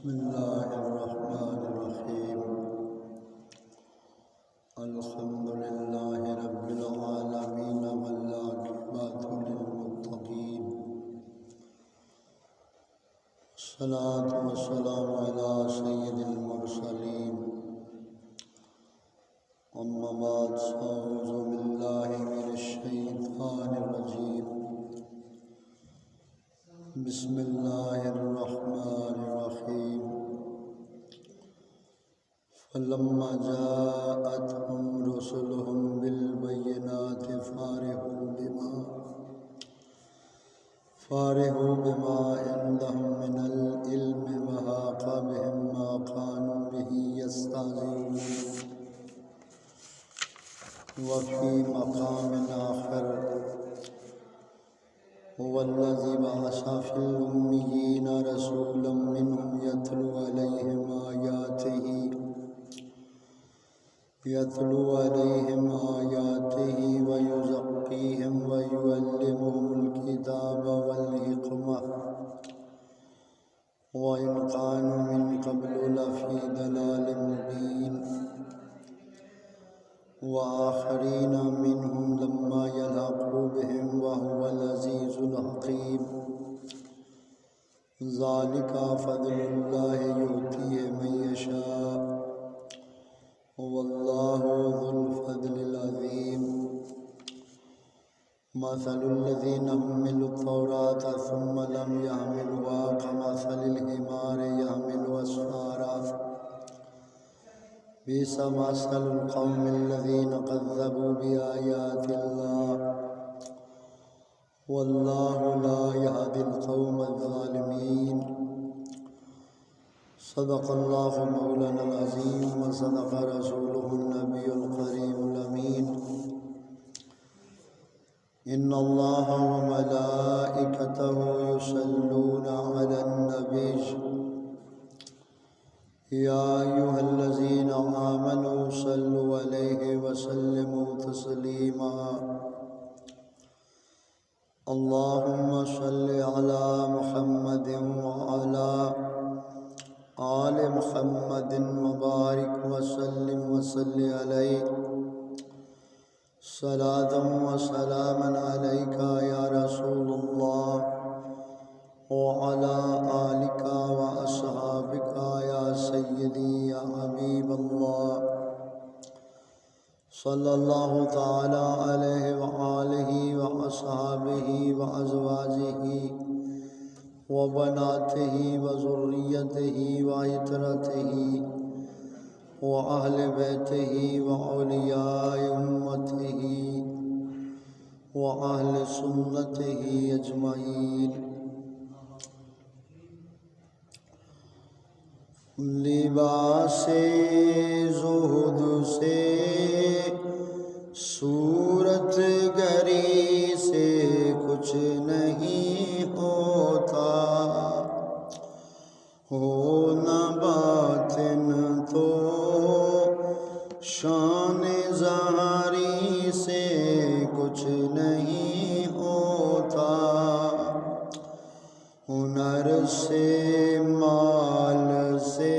بسم اللہ الرحمن الرحیم الحمد للہ رب العالمین والعاقبۃ للمتقین والصلاة والسلام علی سید المرسلین اما بعد اعوذ باللہ من الشیطان الرجیم بسم اللہ الرحمن الرحیم فلما جاءتهم رسلهم بالبينات فرحوا بما عندهم من العلم وحاق بهم ما كانوا به يستهزئون وفي مقام آخر هو الذي بعث في الأميين رسولا منهم يتلو عليهم آياته ويزكيهم ويعلمهم الكتاب والحكمة وإن كانوا من قبل لفي ضلال مبين وآخرين منهم لما يلحقوا بهم وهو العزيز الحكيم ذلك فضل الله يؤتيه من يشاء والله ذو الفضل العظيم مثل الذين حملوا التوراة ثم لم يحملوها كمثل الحمار يحمل أسفارا بئس مثل القوم الذين كذبوا بآيات الله والله لا يهدي القوم الظالمين صدق الله مولانا العظيم وصدق رسوله النبي الكريم الأمين إن الله وملائكته يصلون على النبي يا أيها الذين آمنوا صلوا عليه وسلموا تسليما اللهم صل على محمد وعلى آل محمد وبارك وسلم عليه صلاة وسلاما عليك يا رسول الله وعلى آلك وأصحابك يا سيدي يا حبيب الله صلى الله تعالى عليه وآله وأصحابه وأزواجه وبناته وذريته وعترته وأهل بيته وأولياء أمته وأهل سنته أجمعين لباس زہد سے صورت گری سے کچھ نہیں ہوتا ہو نہ باطن تو شان ظاہری سے کچھ نہیں ہوتا ہنر سے مال سے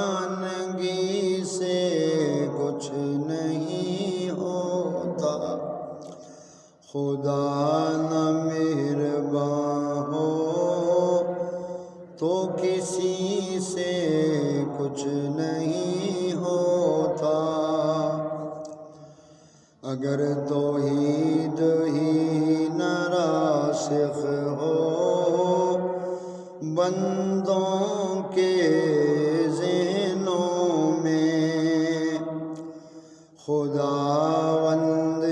مردانگی سے کچھ نہیں ہوتا خدا نہ مہربان ہو تو کسی سے کچھ نہیں ہوتا اگر توحید ہی نہ راسخ ہو بندوں کے ذہنوں میں خداوند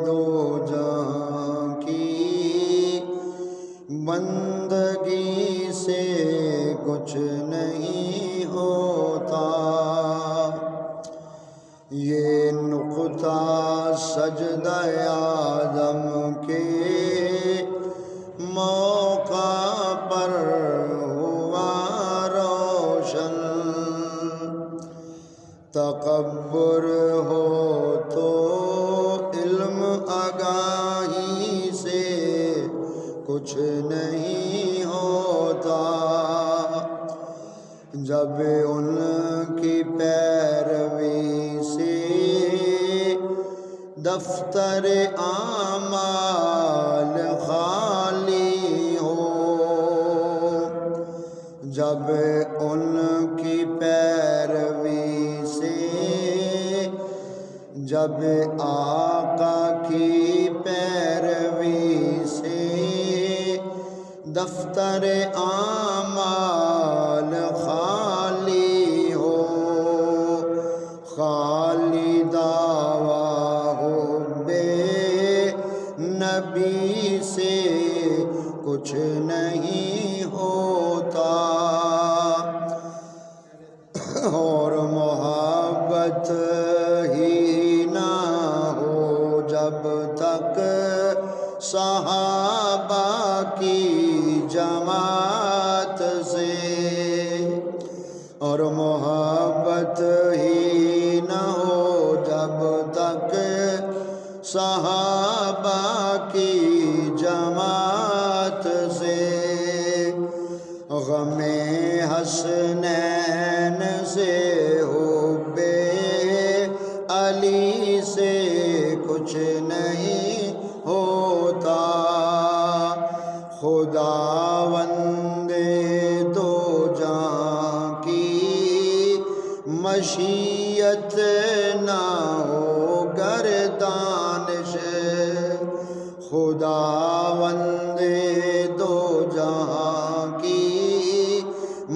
دو جہاں کی بندگی سے کچھ نہیں ہوتا یہ نقطہ سجدہ آدم کے موقع پر ہوا روشن تکبر ہو تو علم آگاہی سے کچھ نہیں ہو جب ان کی پیروی سے دفتر اعمال خالی ہو، جب ان کی پیروی سے، جب آقا کی پیروی سے دفتر اعمال خالی ہو، خالی دعویٰ ہو بے نبی سے کچھ نہیں ہوتا، اور محبت ہی نہ ہو جب تک صحابہ کی جماعت سے، اور محبت ہی نہ ہو جب تک صحابہ کی جماعت سے، غم حسنین سے حب علی سے کچھ نہیں ہوتا، خداوند دو جہاں کی مشیت نہ ہو گردانش، خداوند دو جہاں کی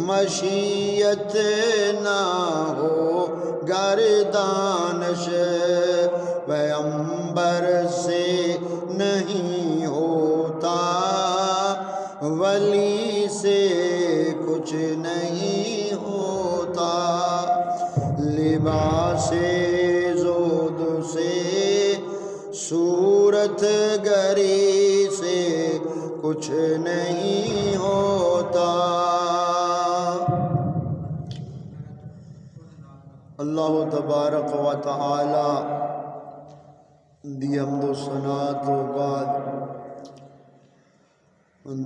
مشیت نہ ہو گردانش، پیغمبر سے نہیں ہوتا، ولی سے کچھ نہیں ہوتا، لباس زہد سے صورت گری سے کچھ نہیں ہوتا۔ اللہ تبارک و تعالی دی حمد و ثنا تو بعد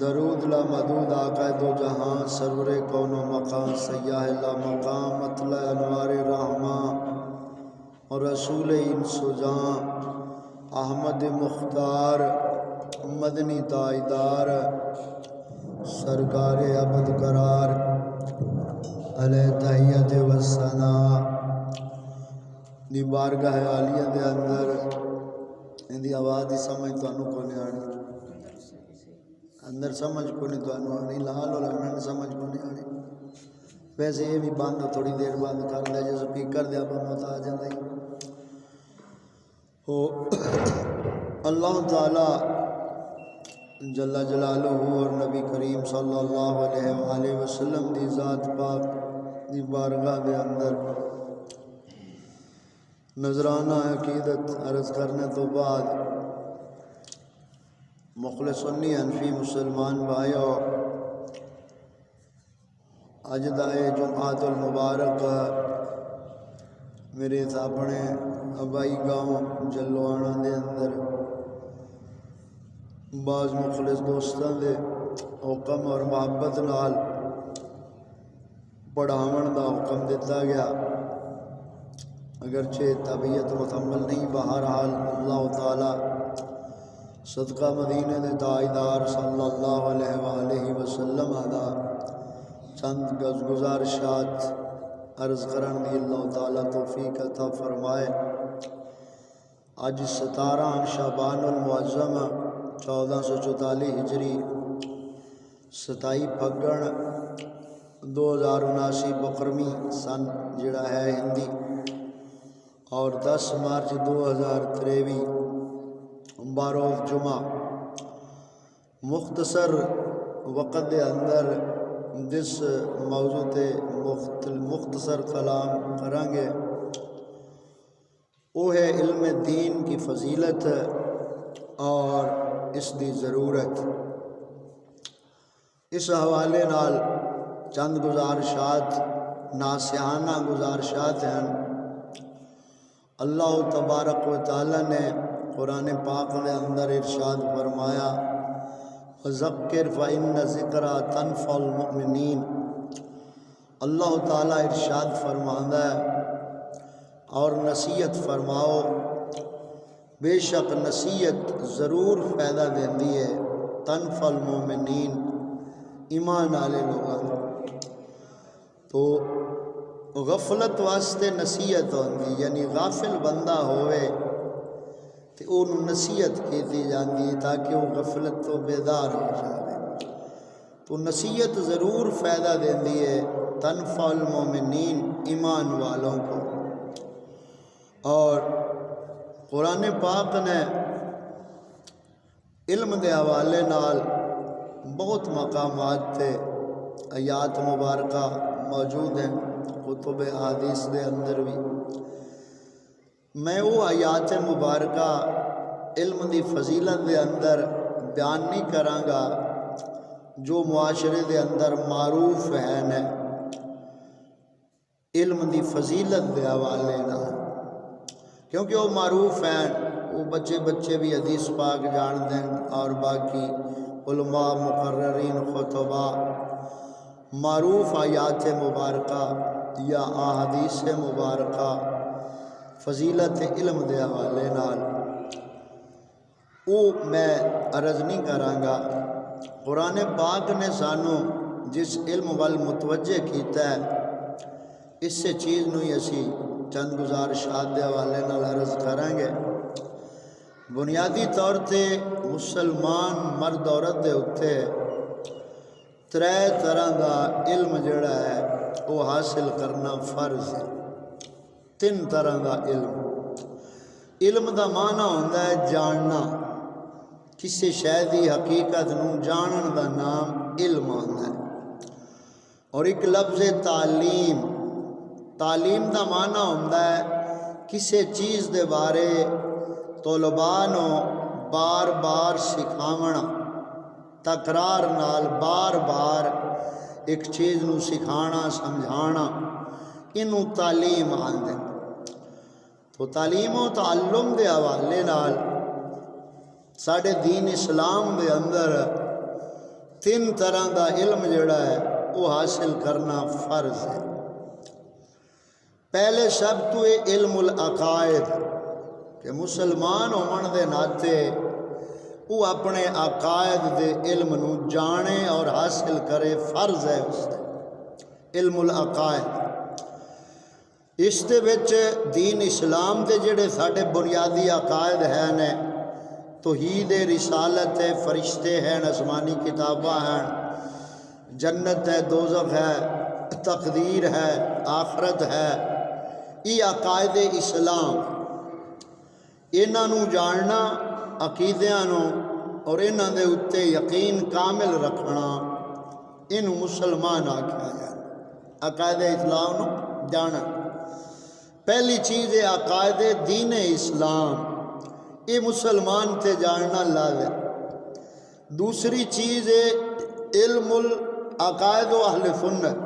درود لامحدود آقا دو جہاں سرور کون و مقام سیاہ لا مقام مطلع انوار رحمہ اور رسول انس و جاں احمد مختار مدنی تاجدار سرکار ابد قرار علیہ تحیت و ثناء دی بارگاہ عالیہ دے اندر ان دی آواز دی سمجھ تانوں کو نہیں آنی، اندر سمجھ کو نہیں تانوں آنی، لال و لمن سمجھ کو نہیں آنی، ویسے یہ بھی بند تھوڑی دیر بند کر دے جو سپیکر دے آپ متا جاندے ہو۔ اللہ تعالی جل جلالہ اور نبی کریم صلی اللہ علیہ وآلہ وسلم دی ذات پاک دی بارگاہ دے اندر نذرانہ عقیدت عرض کرنے تو بعد مخلص سنی حنفی مسلمان بھائیو، اج دائے جمعات المبارک میرے اپنے آبائی گاؤں جلوانا دے اندر بعض مخلص دوستاں دے حکم اور محبت نال پڑھاون دا حکم دیتا گیا، اگرچہ طبیعت مکمل نہیں، بہرحال اللہ تعالی صدقہ مدینہ دے تاجدار صلی اللہ علیہ وآلہ وسلم دا چند گزارشات عرض کرن دی اللہ تعالی توفیق عطا فرمائے۔ آج 17 شعبان المعظم 1444 ہجری 27 پھگن 2079 بقرمی سن جڑا ہے ہندی، اور 10 مارچ 2023 باروز جمعہ مختصر وقت دے اندر جس موضوع تے مختصر کلام کریں گے وہ ہے علم دین کی فضیلت اور اس دی ضرورت۔ اس حوالے نال چند گزارشات ناصحانہ گزارشات ہیں۔ اللہ تبارک و تعالی نے قرآن پاک کے اندر ارشاد فرمایا وَذَكِّرْ فَإِنَّ ذِكْرَى تَنفَعُ الْمُؤْمِنِينَ، اللہ تعالیٰ ارشاد فرماتا ہے اور نصیحت فرماؤ، بے شک نصیحت ضرور فائدہ دیندی ہے تنفع المومنین، ایمان والے لوگوں تو غفلت واسطے نصیحت ہوندی، یعنی غافل بندہ ہوئے تو انہوں نصیحت کی جاندی تاکہ وہ غفلت تو بیدار ہو جائے۔ تو نصیحت ضرور فائدہ دیندی ہے تنفع المومنین، ایمان والوں کو۔ اور قرآن پاک نے علم دے حوالے نال بہت مقامات تے آیات مبارکہ موجود ہیں، کتب احادیث دے اندر بھی۔ میں وہ آیات مبارکہ علم دی فضیلت دے اندر بیان نہیں کراں گا جو معاشرے دے اندر معروف ہیں علم دی فضیلت دے حوالے نہ، کیونکہ وہ معروف ہیں، وہ بچے بھی حدیث پاک جان دیں، اور باقی علماء مقررین خطبہ معروف آیات مبارکہ یا احادیث مبارکہ فضیلت علم دے حوالے نال وہ میں عرض نہیں کراں گا۔ قرآن پاک نے سانو جس علم وال متوجہ کیتا ہے، اس سے چیز نو ہی اسی چند گزارشات دے حوالے نال عرض کریں گے۔ بنیادی طور تے مسلمان مرد عورت دے اتے ترے طرح دا علم جڑا ہے وہ حاصل کرنا فرض ہے۔ تین طرح دا علم دا معنی ہوتا ہے جاننا، کسی شے دی حقیقت نو جانن دا نام علم ہوتا ہے۔ اور ایک لفظ تعلیم دا معنی ہوتا ہے کسی چیز دے بارے طلباء نو بار بار سکھاونا، تکرار نال بار بار ایک چیز نو سکھانا سمجھانا، انہوں تعلیم آندے۔ تو تعلیم و تعلم دے حوالے نال ساڑھے دین اسلام دے اندر تین طرح دا علم جڑا ہے وہ حاصل کرنا فرض ہے۔ پہلے سب تو علم العقائد، کہ مسلمان ہونے دے ناتے وہ اپنے عقائد دے علم نو جانے اور حاصل کرے، فرض ہے اس سے علم العقائد۔ اس دے وچ دین اسلام دے جڑے ساڑھے بنیادی عقائد ہیں، توحید رسالت ہے، فرشتے ہیں، آسمانی کتاباں ہیں، جنت ہے، دوزخ ہے، تقدیر ہے، آخرت ہے، یہ عقائد اسلام، انہاں نو جاننا، عقیدیاں نو اور انہاں دے اتے یقین کامل رکھنا، انہوں مسلمان آکھا ہے۔ عقائد اسلام نو جانا پہلی چیز ہے، عقائد دین اسلام، یہ مسلمان تے جاننا لازم۔ دوسری چیز ہے علم العقائد و اہل سنت،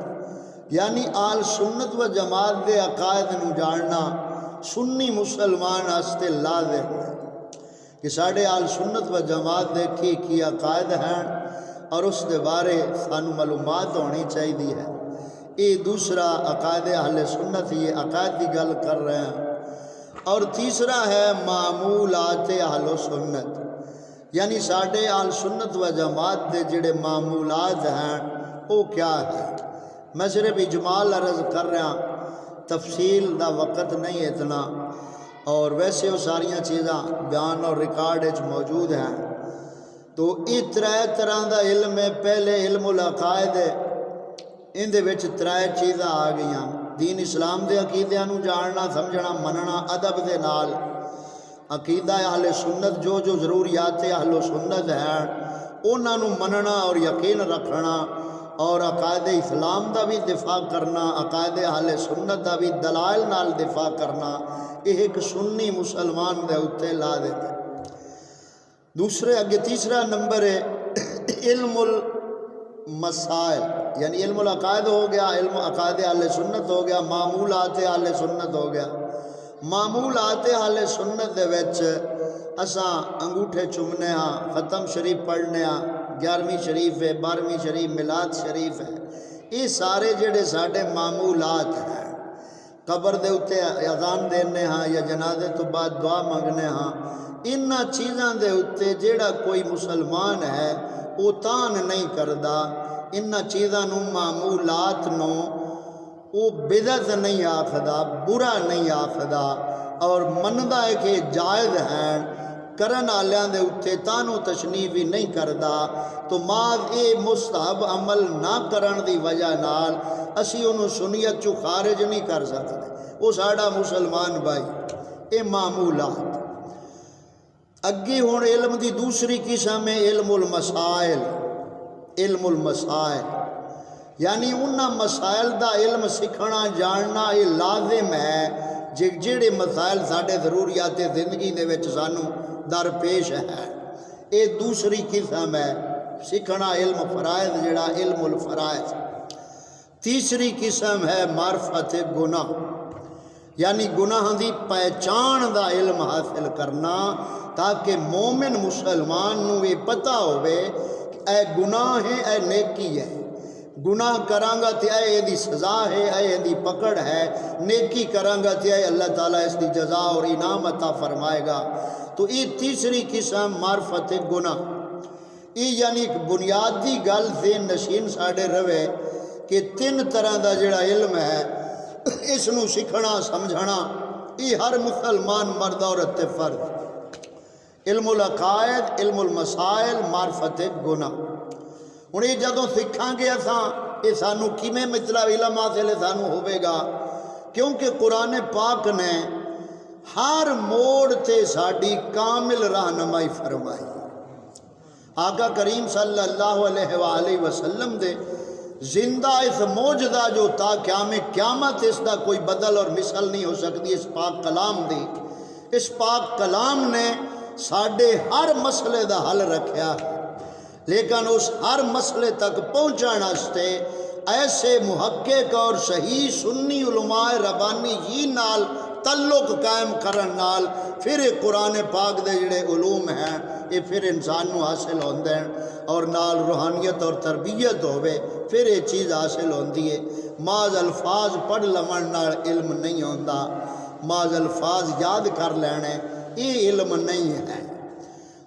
یعنی آل سنت و جماعت دے عقائد نو جاننا سنی مسلمان آستے لازم ہے کہ ساڑھے آل سنت و جماعت دے کی عقائد ہیں اور اس دے بارے سانو معلومات ہونی چاہیے ہے۔ یہ دوسرا عقائد اہل سنت، یہ عقائد کی گل کر رہے ہیں۔ اور تیسرا ہے معمولات اہل سنت، یعنی ساڑھے آل سنت و جماعت دے جڑے معمولات ہیں وہ کیا ہے۔ میں صرف اجمال عرض کر رہا، تفصیل دا وقت نہیں اتنا، اور ویسے وہ ساریاں چیزاں بیان اور ریکارڈ موجود ہیں۔ تو یہ طرح دا علم ہے۔ پہلے علم العقائد ہے، ان دے وچ ترے چیزاں آ گئیاں، دین اسلام دے عقیدیاں نو جاننا، سمجھنا، مننا ادب دے نال، عقیدہ اہل سنت جو ضروریات اہل سنت ہیں انہاں نو مننا اور یقین رکھنا، اور عقائد اسلام دا بھی دفاع کرنا، عقائد اہل سنت دا بھی دلائل نال دفاع کرنا، یہ ایک سنی مسلمان دے اتے لازم ہے۔ دوسرے اگے تیسرا نمبر ہے علم المسائل، یعنی علم العقائد ہو گیا، علم عقائد اہل سنت ہو گیا، معمولات اہل سنت ہو گیا۔ معمولات اہل سنت دے وچ اساں انگوٹھے چومنے ہاں، ختم شریف پڑھنے ہاں، 11ویں شریف ہے، 12ویں شریف، میلاد شریف ہے، یہ سارے جڑے ساڈے معمولات ہیں، قبر دے اتے اذان دینے ہاں یا جنازے تو بعد دعا منگنے ہاں، انہاں چیزاں دے اتے جڑا کوئی مسلمان ہے وہ تان نہیں کردا، انہاں چیزاں نو معمولات نو وہ بدعت نہیں آکھدا، برا نہیں آکھدا، اور مندا ہے کہ جائز ہیں، کرن آلیاں دے اتے تانو تشنیف ہی نہیں کردا، تو ماذ اے مستحب عمل نہ کرن دی وجہ نال اسی انہوں سنیت چو خارج نہیں کر سکتے، وہ ساڑا مسلمان بھائی، اے معمولات۔ اگی ہون علم دی دوسری قسم ہے علم المسائل، علم المسائل یعنی انہاں مسائل دا علم سکھنا جاننا یہ لازم ہے جڑے مسائل ساڑے ضروریات زندگی دے وچ سانو درپیش ہے، یہ دوسری قسم ہے سکھنا علم فرائض جڑا علم الفرائض۔ تیسری قسم ہے معرفت گناہ، یعنی گناہ دی پہچان دا علم حاصل کرنا، تاکہ مومن مسلمان نو یہ پتہ ہوئے کہ اے گناہ ہے اے نیکی ہے، گناہ کرانگا تے اے دی سزا ہے اے دی پکڑ ہے، نیکی کرانگا تے اے اللہ تعالیٰ اس دی جزا اور انعام عطا فرمائے گا۔ تو یہ تیسری قسم معرفت گناہ، یہ یعنی ایک بنیادی گل ذہن نشین ساڑے روے کہ تین طرح دا جڑا علم ہے اس نو سکھنا سمجھنا یہ ہر مسلمان مرد عورت تے فرض، علم العقائد، علم المسائل، معرفت گناہ۔ ہوں یہ جدوں سکھاں گے اساں یہ سانو کیویں مطلب علم حاصل سانو ہوئے گا، کیونکہ قرآن پاک نے ہر موڑ تے ساڑی کامل رہنمائی فرمائی۔ آقا کریم صلی اللہ علیہ وآلہ وسلم دے زندہ اس موجزہ جو تا قیامت اس دا کوئی بدل اور مثل نہیں ہو سکتی، اس پاک کلام دی، اس پاک کلام نے ساڑے ہر مسئلے دا حل رکھیا ہے، لیکن اس ہر مسئلے تک پہنچانا ستے ایسے محقق اور صحیح سنی علماء ربانی ہی نال تعلق قائم کرن نال پھر قرآن پاک دے جڑے علوم ہیں یہ پھر انسان نو حاصل ہوندے ہیں، اور نال روحانیت اور تربیت ہوئے پھر یہ چیز حاصل ہوندی ہے۔ بعض الفاظ پڑھ لمن نال علم نہیں ہوندا، بعض الفاظ یاد کر لینے یہ علم نہیں ہے۔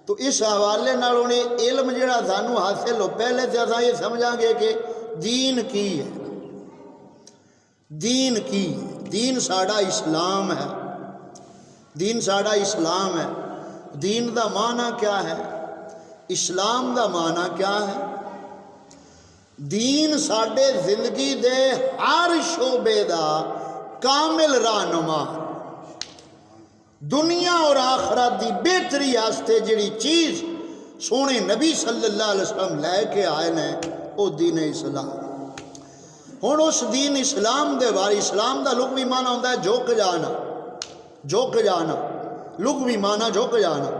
تو اس حوالے نال انہیں علم جڑا سانو حاصل ہو، پہلے سے اساں یہ سمجھاں گے کہ دین کی ہے، دین کی، دین ساڑا اسلام ہے، دین ساڑا اسلام ہے۔ دین دا معنی کیا ہے؟ اسلام دا معنی کیا ہے؟ دین ساڑے زندگی دے ہر شعبے دا کامل رہنما، دنیا اور آخرت دی بہتری آستے جڑی چیز سونے نبی صلی اللہ علیہ وسلم لے کے آئے نے وہ دین اسلام۔ ہن اس دین اسلام دے بارے، اسلام دا لغوی معنی ہوتا ہے جھک جانا، جھک جانا، لغوی معنی جھک جانا،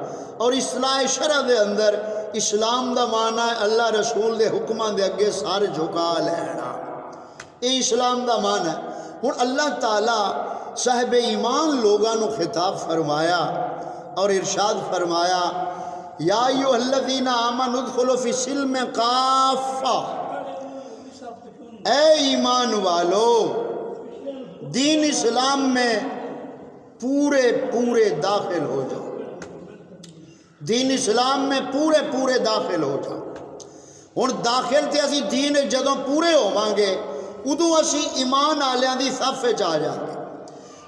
اور اصلاح شرع دے اندر اسلام دا معنی ہے اللہ رسول دے حکمان دے اگے سارے جھکا لینا، یہ اسلام دا معنی ہے۔ ہن اللہ تعالیٰ صاحب ایمان لوگاں نو خطاب فرمایا اور ارشاد فرمایا یا ایھا الذین آمنوا ادخلوا فی السلم کافہ، اے ایمان والو دین اسلام میں پورے پورے داخل ہو جاؤ، دین اسلام میں پورے پورے داخل ہو جاؤ۔ ہن داخل تے اسی دین جدوں پورے ہوواں گے ادو اسی ایمان آلیاں دی صف وچ آ جاں گے۔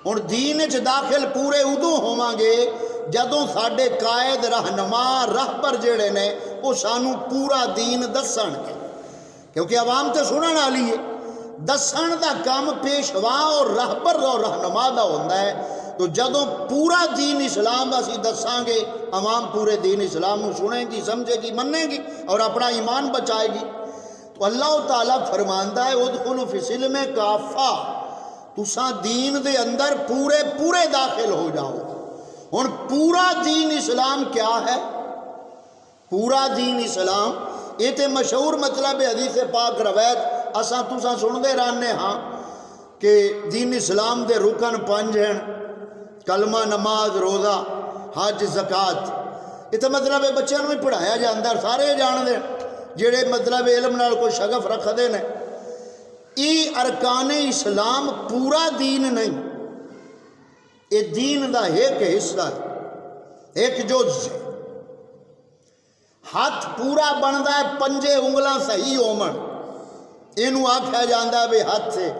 ہن دین وچ داخل پورے ادو ہوواں گے جدوں ساڈے قائد رہنما راہبر جڑے نے وہ سانو پورا دین دسن گے، کیونکہ عوام تے سنن والی ہے، دسن دا کام پیشوا اور راہبر اور رہنما دا ہوندا ہے۔ تو جدوں پورا دین اسلام اسی دساں گے عوام پورے دین اسلام نو سنے گی، سمجھے گی، منے گی اور اپنا ایمان بچائے گی۔ تو اللہ تعالیٰ فرماندا ہے ادخلوا فی السلم کافہ، تساں دین دے اندر پورے پورے داخل ہو جاؤ۔ ہن پورا دین اسلام کیا ہے؟ پورا دین اسلام یہ تے مشہور مطلب حدیث پاک روایت اساں تساں سنتے رہنے ہاں کہ دین اسلام دے رکن 5 ہیں، کلمہ، نماز، روزہ، حج، زکات۔ یہ تو مطلب ہے بچوں میں پڑھایا جاتا ہے، سارے جان دے جڑے مطلب علم نال کوئی شغف رکھتے ہیں۔ یہ ارکان اسلام پورا دین نہیں، یہ دین دا ایک حصہ ہے، ایک جز ہے۔ ہاتھ پورا بنتا ہے پنجے انگلاں صحیح ہومن، اینو آکھیا جاندا ہے بھی ہاتھ سے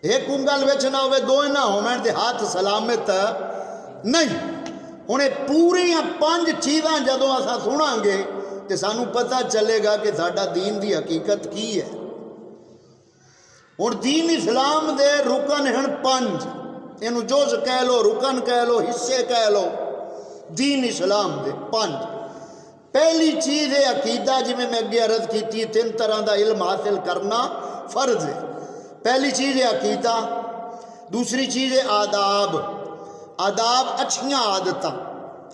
ایک انگل وچ نہ ہوئے دو نہ ہومن تے ہاتھ سلامت نہیں۔ انہیں پوری 5 چیزاں جدوں اساں سناں گے تے سانو پتہ چلے گا کہ ساڈا دین دی حقیقت کی ہے۔ اور دین اسلام دے رکن ہیں 5، اینو جز کہہ لو، رکن کہہ لو، حصے کہہ لو، دین اسلام دے 5۔ پہلی چیز ہے عقیدہ، جی میں اگے عرض کی تھی 3 طرح دا علم حاصل کرنا فرض ہے۔ پہلی چیز ہے عقیدہ، دوسری چیز ہے آداب، آداب اچھیاں عادتاں،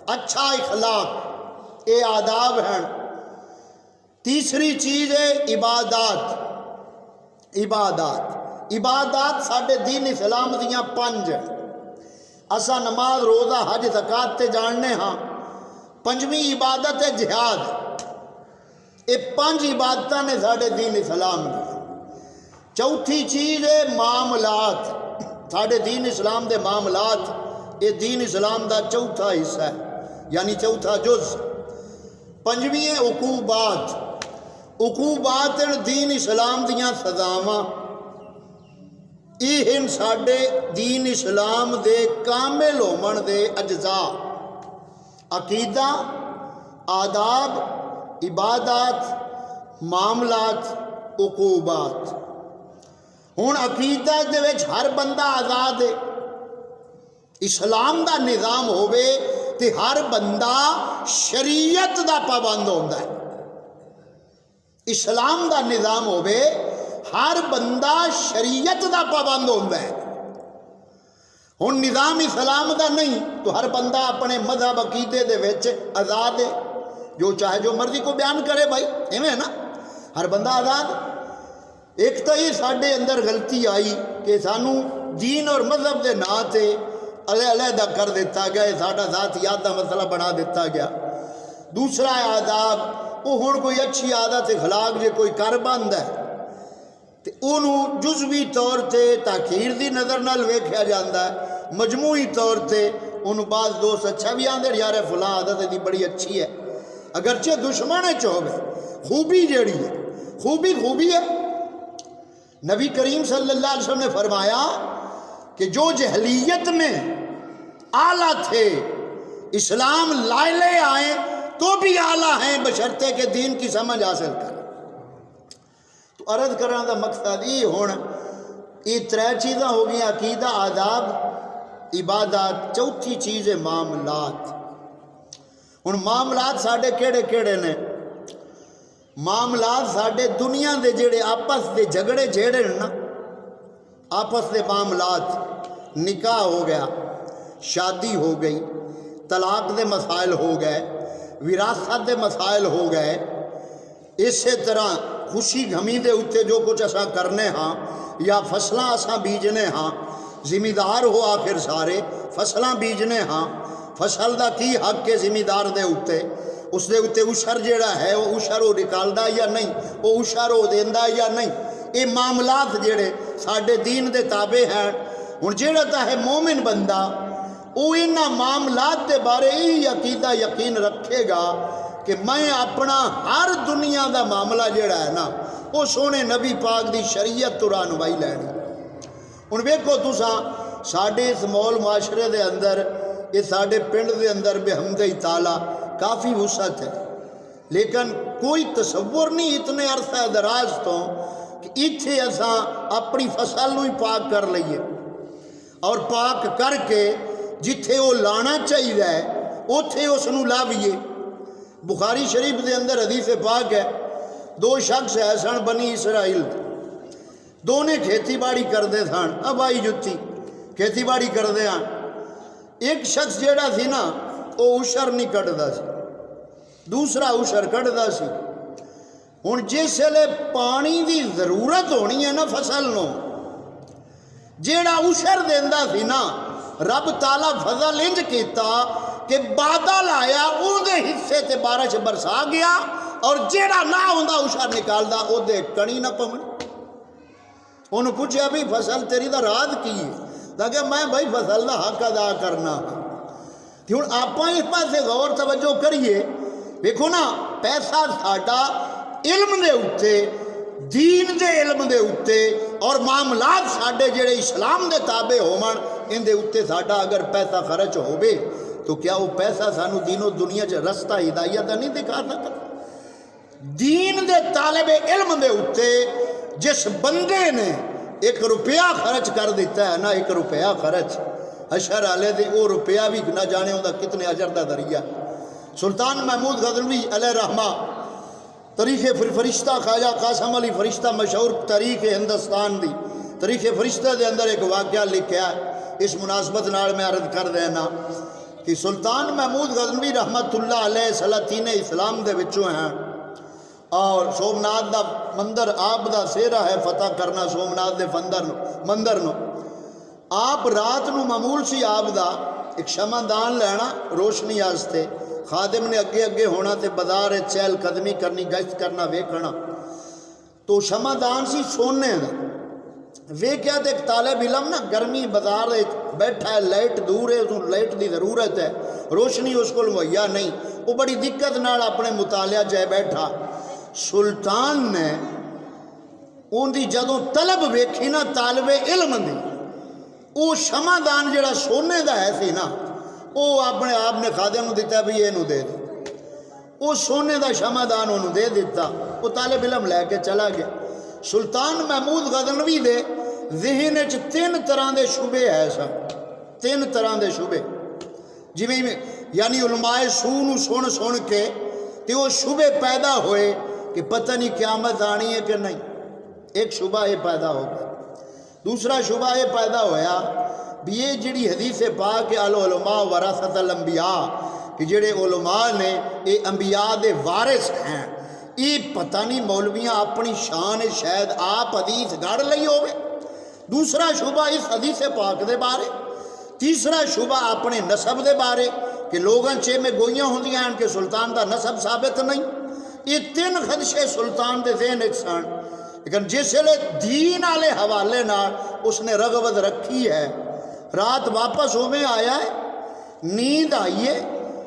اچھا اخلاق، یہ آداب ہیں۔ تیسری چیز ہے عبادات، عبادات ساڈے دین اسلام دیاں 5 ہیں۔ اسا نماز روزہ حج زکات تے جاننے ہاں۔ 5ویں عبادت ہے جہاد۔ یہ 5 عبادتاں نے ساڈے دین اسلام دی۔ چوتھی چیز ہے معاملات، ساڈے دین اسلام دے معاملات، یہ دین اسلام دا چوتھا حصہ ہے، یعنی چوتھا جز۔ 5ویں ہے عقوبات، عقوبات ہیں دین اسلام دیاں سزاواں۔ یہ ہیں ساڈے دین اسلام دے کامل ہومن دے اجزاء، عقیدہ، آداب، عبادات، معاملات، عقوبات۔ ہن عقیدہ دے وچ ہر بندہ آزاد ہے۔ اسلام دا نظام ہوئے تے ہر بندہ شریعت دا پابند ہوتا ہے۔ اسلام دا نظام ہوئے ہر بندہ شریعت دا پابند ہوتا ہے۔ ہن نظام اسلام دا نہیں تو ہر بندہ اپنے مذہب عقیدے دے وچ آزاد ہے، جو چاہے جو مرضی کو بیان کرے بھائی، ایویں نا، ہر بندہ آزاد۔ ایک تو یہ ساڈے اندر غلطی آئی کہ سانو دین اور مذہب دے نا تے علیحدہ کر دیتا گیا، ساڈا ذاتیات دا مسئلہ بنا دیتا گیا۔ دوسرا ہے آداب، وہ ہن کوئی اچھی عادت اخلاق جے کوئی کر بند ہے تے انہوں جزوی طور تے تاخیر دی نظر نال ویکھیا جاندا ہے، مجموعی طور تے انہوں بعض دوست اچھا بھی آندے یار فلاں عادت دی بڑی اچھی ہے، اگرچہ دشمن چوبے خوبی جیڑی ہے، خوبی ہے۔ نبی کریم صلی اللہ علیہ وسلم نے فرمایا کہ جو جہلیت میں اعلیٰ تھے اسلام لائے آئیں تو بھی اعلیٰ ہیں بشرطے کہ دین کی سمجھ حاصل کریں۔ تو عرض کرنے کا مقصد یہ ہونا، یہ 3 چیزاں ہو گئی، عقیدہ، آداب، عبادات۔ چوتھی چیز ہے معاملات۔ ہن معاملات ساڈے کیڑے کیڑے نے؟ معاملات ساڈے دنیا دے جڑے آپس دے جھگڑے جھیڑے نا، آپس دے معاملات، نکاح ہو گیا، شادی ہو گئی، طلاق دے مسائل ہو گئے، وراثت دے مسائل ہو گئے، اسی طرح خوشی غمی دے اتے جو کچھ اساں کرنے ہاں، یا فصلاں اساں بیجنے ہاں، ذمہ دار ہو آخر سارے فصلاں بیجنے ہاں، فصل دا کی حق کے ذمہ دار دے اتے، اس دے اتے اشر جیڑا ہے وہ اشر وہ نکالدا یا نہیں، وہ اشر وہ دیندا یا نہیں۔ یہ معاملات جیڑے ساڈے دین دے تابع ہیں۔ ہن جیڑا تا ہے مومن بندہ وہ انہاں معاملات دے بارے ہی عقیدہ یقین رکھے گا کہ میں اپنا ہر دنیا دا معاملہ جیڑا ہے نا وہ سونے نبی پاک دی شریعت تو رہنمائی لینی۔ ہن ویکھو تساں ساڈے اس مول معاشرے دے اندر، یہ ساڈے پنڈ دے اندر بحمدِ تعالیٰ کافی وسعت ہے، لیکن کوئی تصور نہیں اتنے عرصہ دراز تو کہ اتھے اساں اپنی فصل نو ہی پاک کر لئیے، اور پاک کر کے جتھے وہ لانا چاہیے اتھے اس نو لاویے۔ بخاری شریف دے اندر حدیث پاک ہے، 2 شخص ہے سن بنی اسرائیل، دونے کھیتی باڑی کردے سن، ابائی جتی کھیتی باڑی کردے ہیں۔ ایک شخص جیڑا سی نا وہ اشر نہیں کٹدا سی، دوسرا اشر کٹدا سی۔ ہن جس ویلے پانی دی ضرورت ہونی ہے نا فصل نو، جیڑا اشر دیندا سی نا، رب تعالیٰ فضل انج کیتا کہ بادل آیا اون دے حصے تے بارش برسا گیا، اور جیڑا نہ ہوندا اشر نکالدا او دے کڑی نہ پونی۔ انہوں پوچھا بھی فصل تیری دا راز کی ہے؟ کہ میں بھائی فصل دا حق ادا کرنا. کہ ہوں آپ اس پاسے غور توجہ کریے. دیکھو نا پیسہ ساڈا علم دے اتے دین دے علم دے اتے اور معاملات ساڈے جڑے اسلام دے تابع ہون ان دے اتے ساڈا اگر پیسہ خرچ ہوئے تو کیا وہ پیسہ سانو دین و دنیا چ رستہ ہدایت نہیں دکھا سکتا؟ دین دے طالب علم دے اتے جس بندے نے 1 روپیہ خرچ کر دیتا ہے نا 1 روپیہ خرچ حشر والے دے وہ روپیہ بھی نہ جانے ہوتا کتنے اجر دا ذریعہ. سلطان محمود غزنوی علیہ رحمہ تاریخ فرشتہ خواجہ قاسم علی فرشتہ مشہور تاریخ ہندوستان دی تاریخ فرشتہ دے اندر ایک واقعہ لکھا ہے. اس مناسبت نال میں عرض کر دینا کہ سلطان محمود غزنوی رحمت اللہ علیہ سلاطین اسلام دے وچوں ہیں اور سومناتھ دا مندر آپ دا سیرا ہے فتح کرنا سومناتھ دے مندر نو. آپ رات نو معمول سی آپ دا ایک شمع دان لینا روشنی آستے خادم نے اگے اگے ہونا تے بازار چہل قدمی کرنی گشت کرنا ویکھنا. تو شمع دان سی سونے دا ویکھیا تے ایک طالب علم نا گرمی بازار بیٹھا ہے لائٹ دور ہے تو لائٹ دی ضرورت ہے روشنی اس کو مہیا نہیں وہ بڑی دقت نال اپنے مطالعہ چاہے بیٹھا. سلطان نے ان دی جدوں طلب ویکھی نا طالب علم دی وہ شمع دان جڑا سونے دا ہے سی نا وہ اپنے آپ نے خادم نو دیتا بھی یہ نو دے دے. وہ سونے دا شمع دان انہوں دے دیتا. وہ طالب علم لے کے چلا گیا. سلطان محمود غزنوی دے ذہن وچ 3 طرح دے شبے ہے سن 3 طرح دے شبے جویں یعنی علماء سو نو سن کے تے وہ شبے پیدا ہوئے کہ پتہ نہیں قیامت آنی ہے کہ نہیں. ایک شبہ یہ پیدا ہو گیا. دوسرا شبہ یہ پیدا ہویا بھی یہ جڑی حدیث پاک العلماء ورثۃ الانبیاء کہ جڑے علماء نے یہ انبیاء دے وارث ہیں یہ پتہ نہیں مولویاں اپنی شان شاید آپ حدیث گڑ لئی ہوئے. دوسرا شبہ اس حدیث پاک دے بارے. تیسرا شبہ اپنے نسب دے بارے کہ لوگاں چے میں گوئیاں ہوندیاں ہیں کہ سلطان دا نسب ثابت نہیں. یہ 3 خدشے سلطان دے ذہن وچ سن. لیکن جس لے دین والے حوالے نال اس نے رغبت رکھی ہے. رات واپس ہوئے آیا ہے نیند آئیے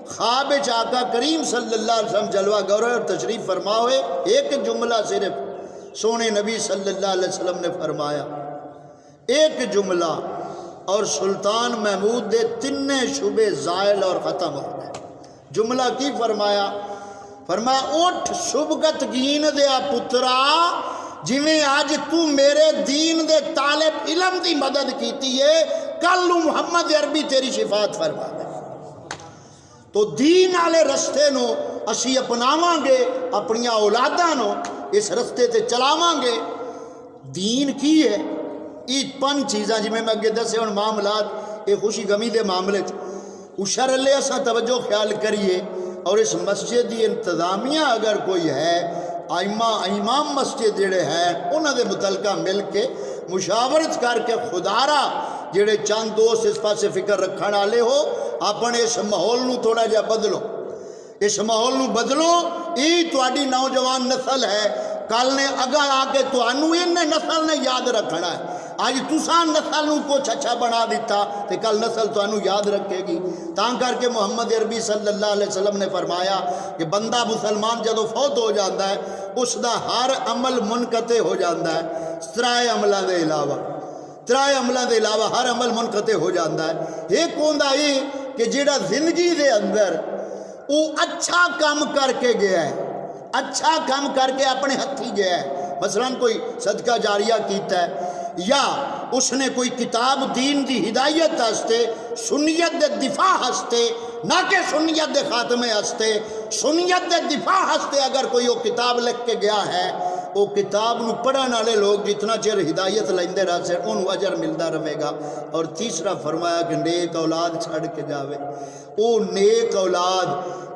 خواب آقا کریم صلی اللہ علیہ وسلم جلوہ گورے اور تشریف فرما ہوئے. ایک جملہ صرف سونے نبی صلی اللہ علیہ وسلم نے فرمایا ایک جملہ اور سلطان محمود دے 3 شبے زائل اور ختم ہو گئے. جملہ کی فرمایا اٹھ شبگت گین دیا پترا جویں آج تو میرے دین دے طالب علم دی مدد کیتی ہے کل محمد عربی تیری شفاعت فرما دے. تو دین والے رستے نو اسی اپناواں گے اپنی اولاداں نو اس رستے تے چلاواں گے. دین کی ہے یہ 5 چیزاں جی میں اگے دسے ہن معاملات یہ خوشی غمی دے معاملے اشر لے اساں توجہ خیال کریے. اور اس مسجد دی انتظامیہ اگر کوئی ہے امام مسجد جڑے ہیں انہاں دے متعلقہ مل کے مشاورت کر کے خدارا جڑے چند دوست اس پاسے فکر رکھن والے ہو اپنے اس ماحول نو تھوڑا جا بدلو. اس ماحول نو بدلو. یہ تہاڈی نوجوان نسل ہے کل نے اگر آ کے تانوں انہیں نسل نے یاد رکھنا ہے. آج تساں نسل نو کچھ اچھا بنا دیتا تو کل نسل تانوں یاد رکھے گی. تاں کر کے محمد عربی صلی اللہ علیہ وسلم نے فرمایا کہ بندہ مسلمان جدو فوت ہو جاتا ہے اس دا ہر عمل منقطع ہو جاتا ہے 3 عملوں دے علاوہ 3 عملوں دے علاوہ ہر عمل منقطع ہو جاتا ہے. ایک ہوندا یہ کہ جڑا زندگی دے اندر وہ اچھا کام کر کے گیا ہے اچھا کام کر کے اپنے ہتھی گیا ہے مثلا کوئی صدقہ جاریہ کیتا ہے یا اس نے کوئی کتاب دین دی ہدایت ہستے سنیت دے دفاع ہستے نہ کہ سنیت دے خاتمے ہستے سنیت دے دفاع ہستے اگر کوئی وہ کتاب لکھ کے گیا ہے وہ کتاب نو پڑھن والے لوگ جتنا چیر ہدایت لیندے رہ سے انہوں اجر ملتا رہے گا. اور تیسرا فرمایا کہ نیک اولاد چھڑ کے جاوے. وہ نیک اولاد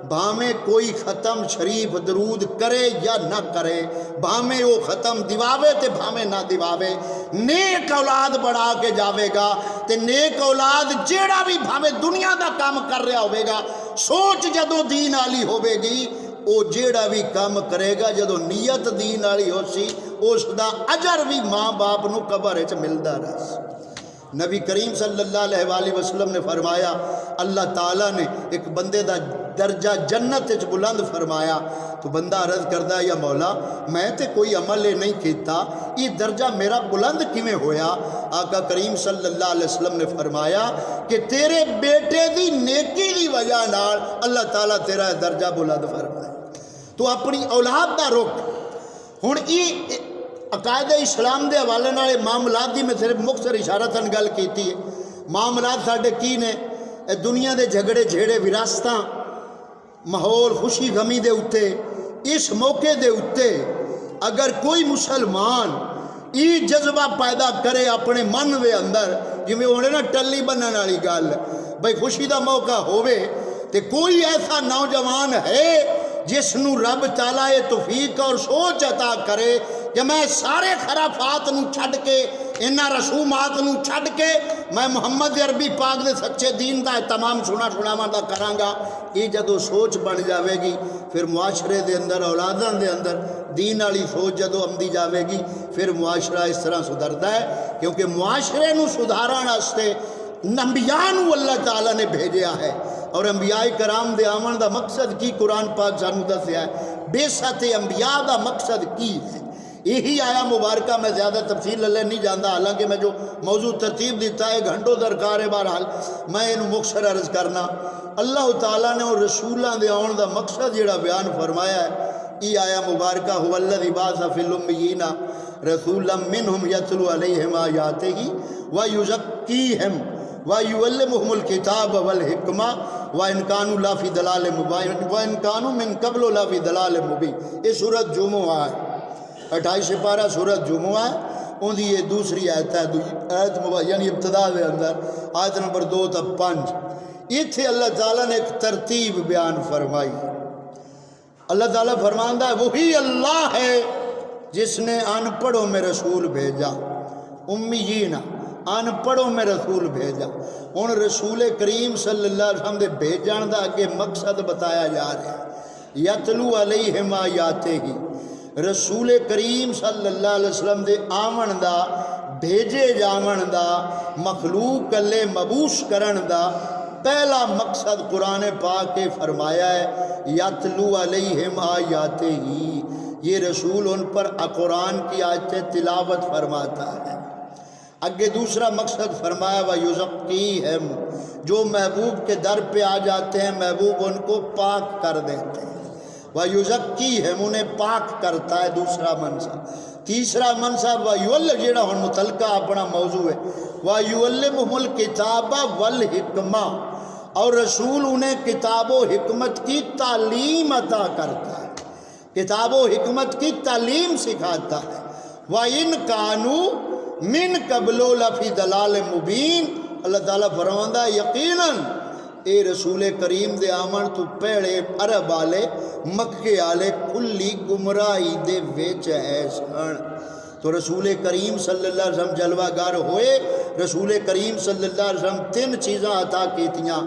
بھامیں کوئی ختم شریف درود کرے یا نہ کرے بھامیں وہ ختم دیواوے تے بھامیں نہ دیواوے نیک اولاد بڑھا کے جاوے گا. تے نیک اولاد جیڑا بھی بھامیں دنیا دا کام کر رہا ہوئے گا سوچ جدو دین آلی ہوئے گی وہ جیڑا بھی کام کرے گا جدو نیت دین والی ہو سی اس دا اجر بھی ماں باپ نو قبر وچ ملدا رہے۔ نبی کریم صلی اللہ علیہ وآلہ وسلم نے فرمایا اللہ تعالیٰ نے ایک بندے دا درجہ جنت وچ بلند فرمایا تو بندہ عرض کردا ہے یا مولا میں تے کوئی عمل نہیں کیتا یہ درجہ میرا بلند کیویں ہویا؟ آقا کریم صلی اللہ علیہ وسلم نے فرمایا کہ تیرے بیٹے دی نیکی دی وجہ نال اللہ تعالیٰ تیرا درجہ بلند فرمایا۔ تو اپنی اولاد دا رخ ہن یہ عقائد اسلام دے حوالے نال معاملات دی میں صرف مختصر اشارتاً گل کیتی ہے۔ معاملات ساڈے کی نے دنیا دے جھگڑے جھیڑے وراثتاں ماحول خوشی غمی دے اتے اس موقع دے اتے اگر کوئی مسلمان یہ جذبہ پیدا کرے اپنے من دے اندر جویں ہونے نا ٹلی بننے والی گل بھئی خوشی دا موقع ہووے تے کوئی ایسا نوجوان ہے جس نو رب تعالیٰ توفیق اور سوچ عطا کرے کہ میں سارے خرافات نو چھڈ کے انہاں رسومات نو چھڈ کے میں محمد عربی پاک دے سچے دین دا تمام سناواں دا کراں گا، یہ جدو سوچ بن جاوے گی پھر معاشرے دے اندر اولاداں دے اندر دین والی سوچ جدو آمدی جاوے گی پھر معاشرہ اس طرح سدھردا ہے کیونکہ معاشرے نو سدھارن واسطے انبیاء نو اللہ تعالیٰ نے بھیجیا ہے اور انبیاء کرام دے آمن دا مقصد کی قرآن پاک سانو دسیا ہے۔ بعثت انبیاء دا مقصد کی ہے یہی آیا مبارکہ میں زیادہ تفصیل اللہ نہیں جانتا حالانکہ میں جو موضوع ترتیب دیتا ہے گھنٹوں درکار ہے بہرحال میں انہوں مختصر عرض کرنا اللہ تعالیٰ نے اور رسولاں دے آن دا مقصد جڑا بیان فرمایا ہے یہ آیا مبارکہ هو الذی بعث فی الامیین رسولا منہم یتلو علیہم آیاتہ ویزکیہم وَيُعَلِّمُهُمُ الْكِتَابَ وَالْحِکْمَةَ وَإِنْ كَانُوا لَا فِي ضَلَالٍ مُبِينٍ وَإِنْ كَانُوا مِنْ قَبْلُ لَا فِي ضَلَالٍ مُبِينٍ یہ سورۃ جمعہ ہے 28 پارہ سورۃ جمعہ ہے ان دی یہ دوسری آیت ہے آیت یعنی ابتدا دے اندر آیت نمبر 2 تا 5 اتھے اللہ تعالیٰ نے ایک ترتیب بیان فرمائی۔ اللہ تعالیٰ فرماندہ ہے وہی اللہ ہے جس نے ان پڑھوں میں رسول بھیجا امیین ان پڑھوں میں رسول بھیجا ان رسول کریم صلی اللہ علیہ وسلم دے بھیجان دا اگے مقصد بتایا جا رہا ہے یتلو علیہم آیاتہ ہی رسول کریم صلی اللہ علیہ وسلم دے آمن دا بھیجے جامن دا مخلوق کلے مبوس کرن دا پہلا مقصد قرآن پاک کے فرمایا ہے یتلو علیہم آیاتہ ہی یہ رسول ان پر قرآن کی آیتیں تلاوت فرماتا ہے۔ اگے دوسرا مقصد فرمایا وَيُزَكِّيهِمْ جو محبوب کے در پہ آ جاتے ہیں محبوب ان کو پاک کر دیتے ہیں وَيُزَكِّيهِمْ انہیں پاک کرتا ہے دوسرا منصب۔ تیسرا منصب وَيُعَلِّمُ جیڑا ہن متعلقہ اپنا موضوع ہے وَيُعَلِّمُهُمُ الْكِتَابَ وَالْحِکْمَةَ اور رسول انہیں کتاب و حکمت کی تعلیم عطا کرتا ہے کتاب و حکمت کی تعلیم سکھاتا ہے وَإِنْ كَانُوا من قبل لفی دلال مبین اللہ تعالیٰ فرماندہ یقیناً اے رسول کریم دے آمن تو پہلے عرب آلے مکے آلے کلی گمراہی دے ویچ ہے سن تو رسول کریم صلی اللہ علیہ وسلم جلوہ گار ہوئے رسول کریم صلی اللہ علیہ وسلم 3 چیزاں عطا کیتیاں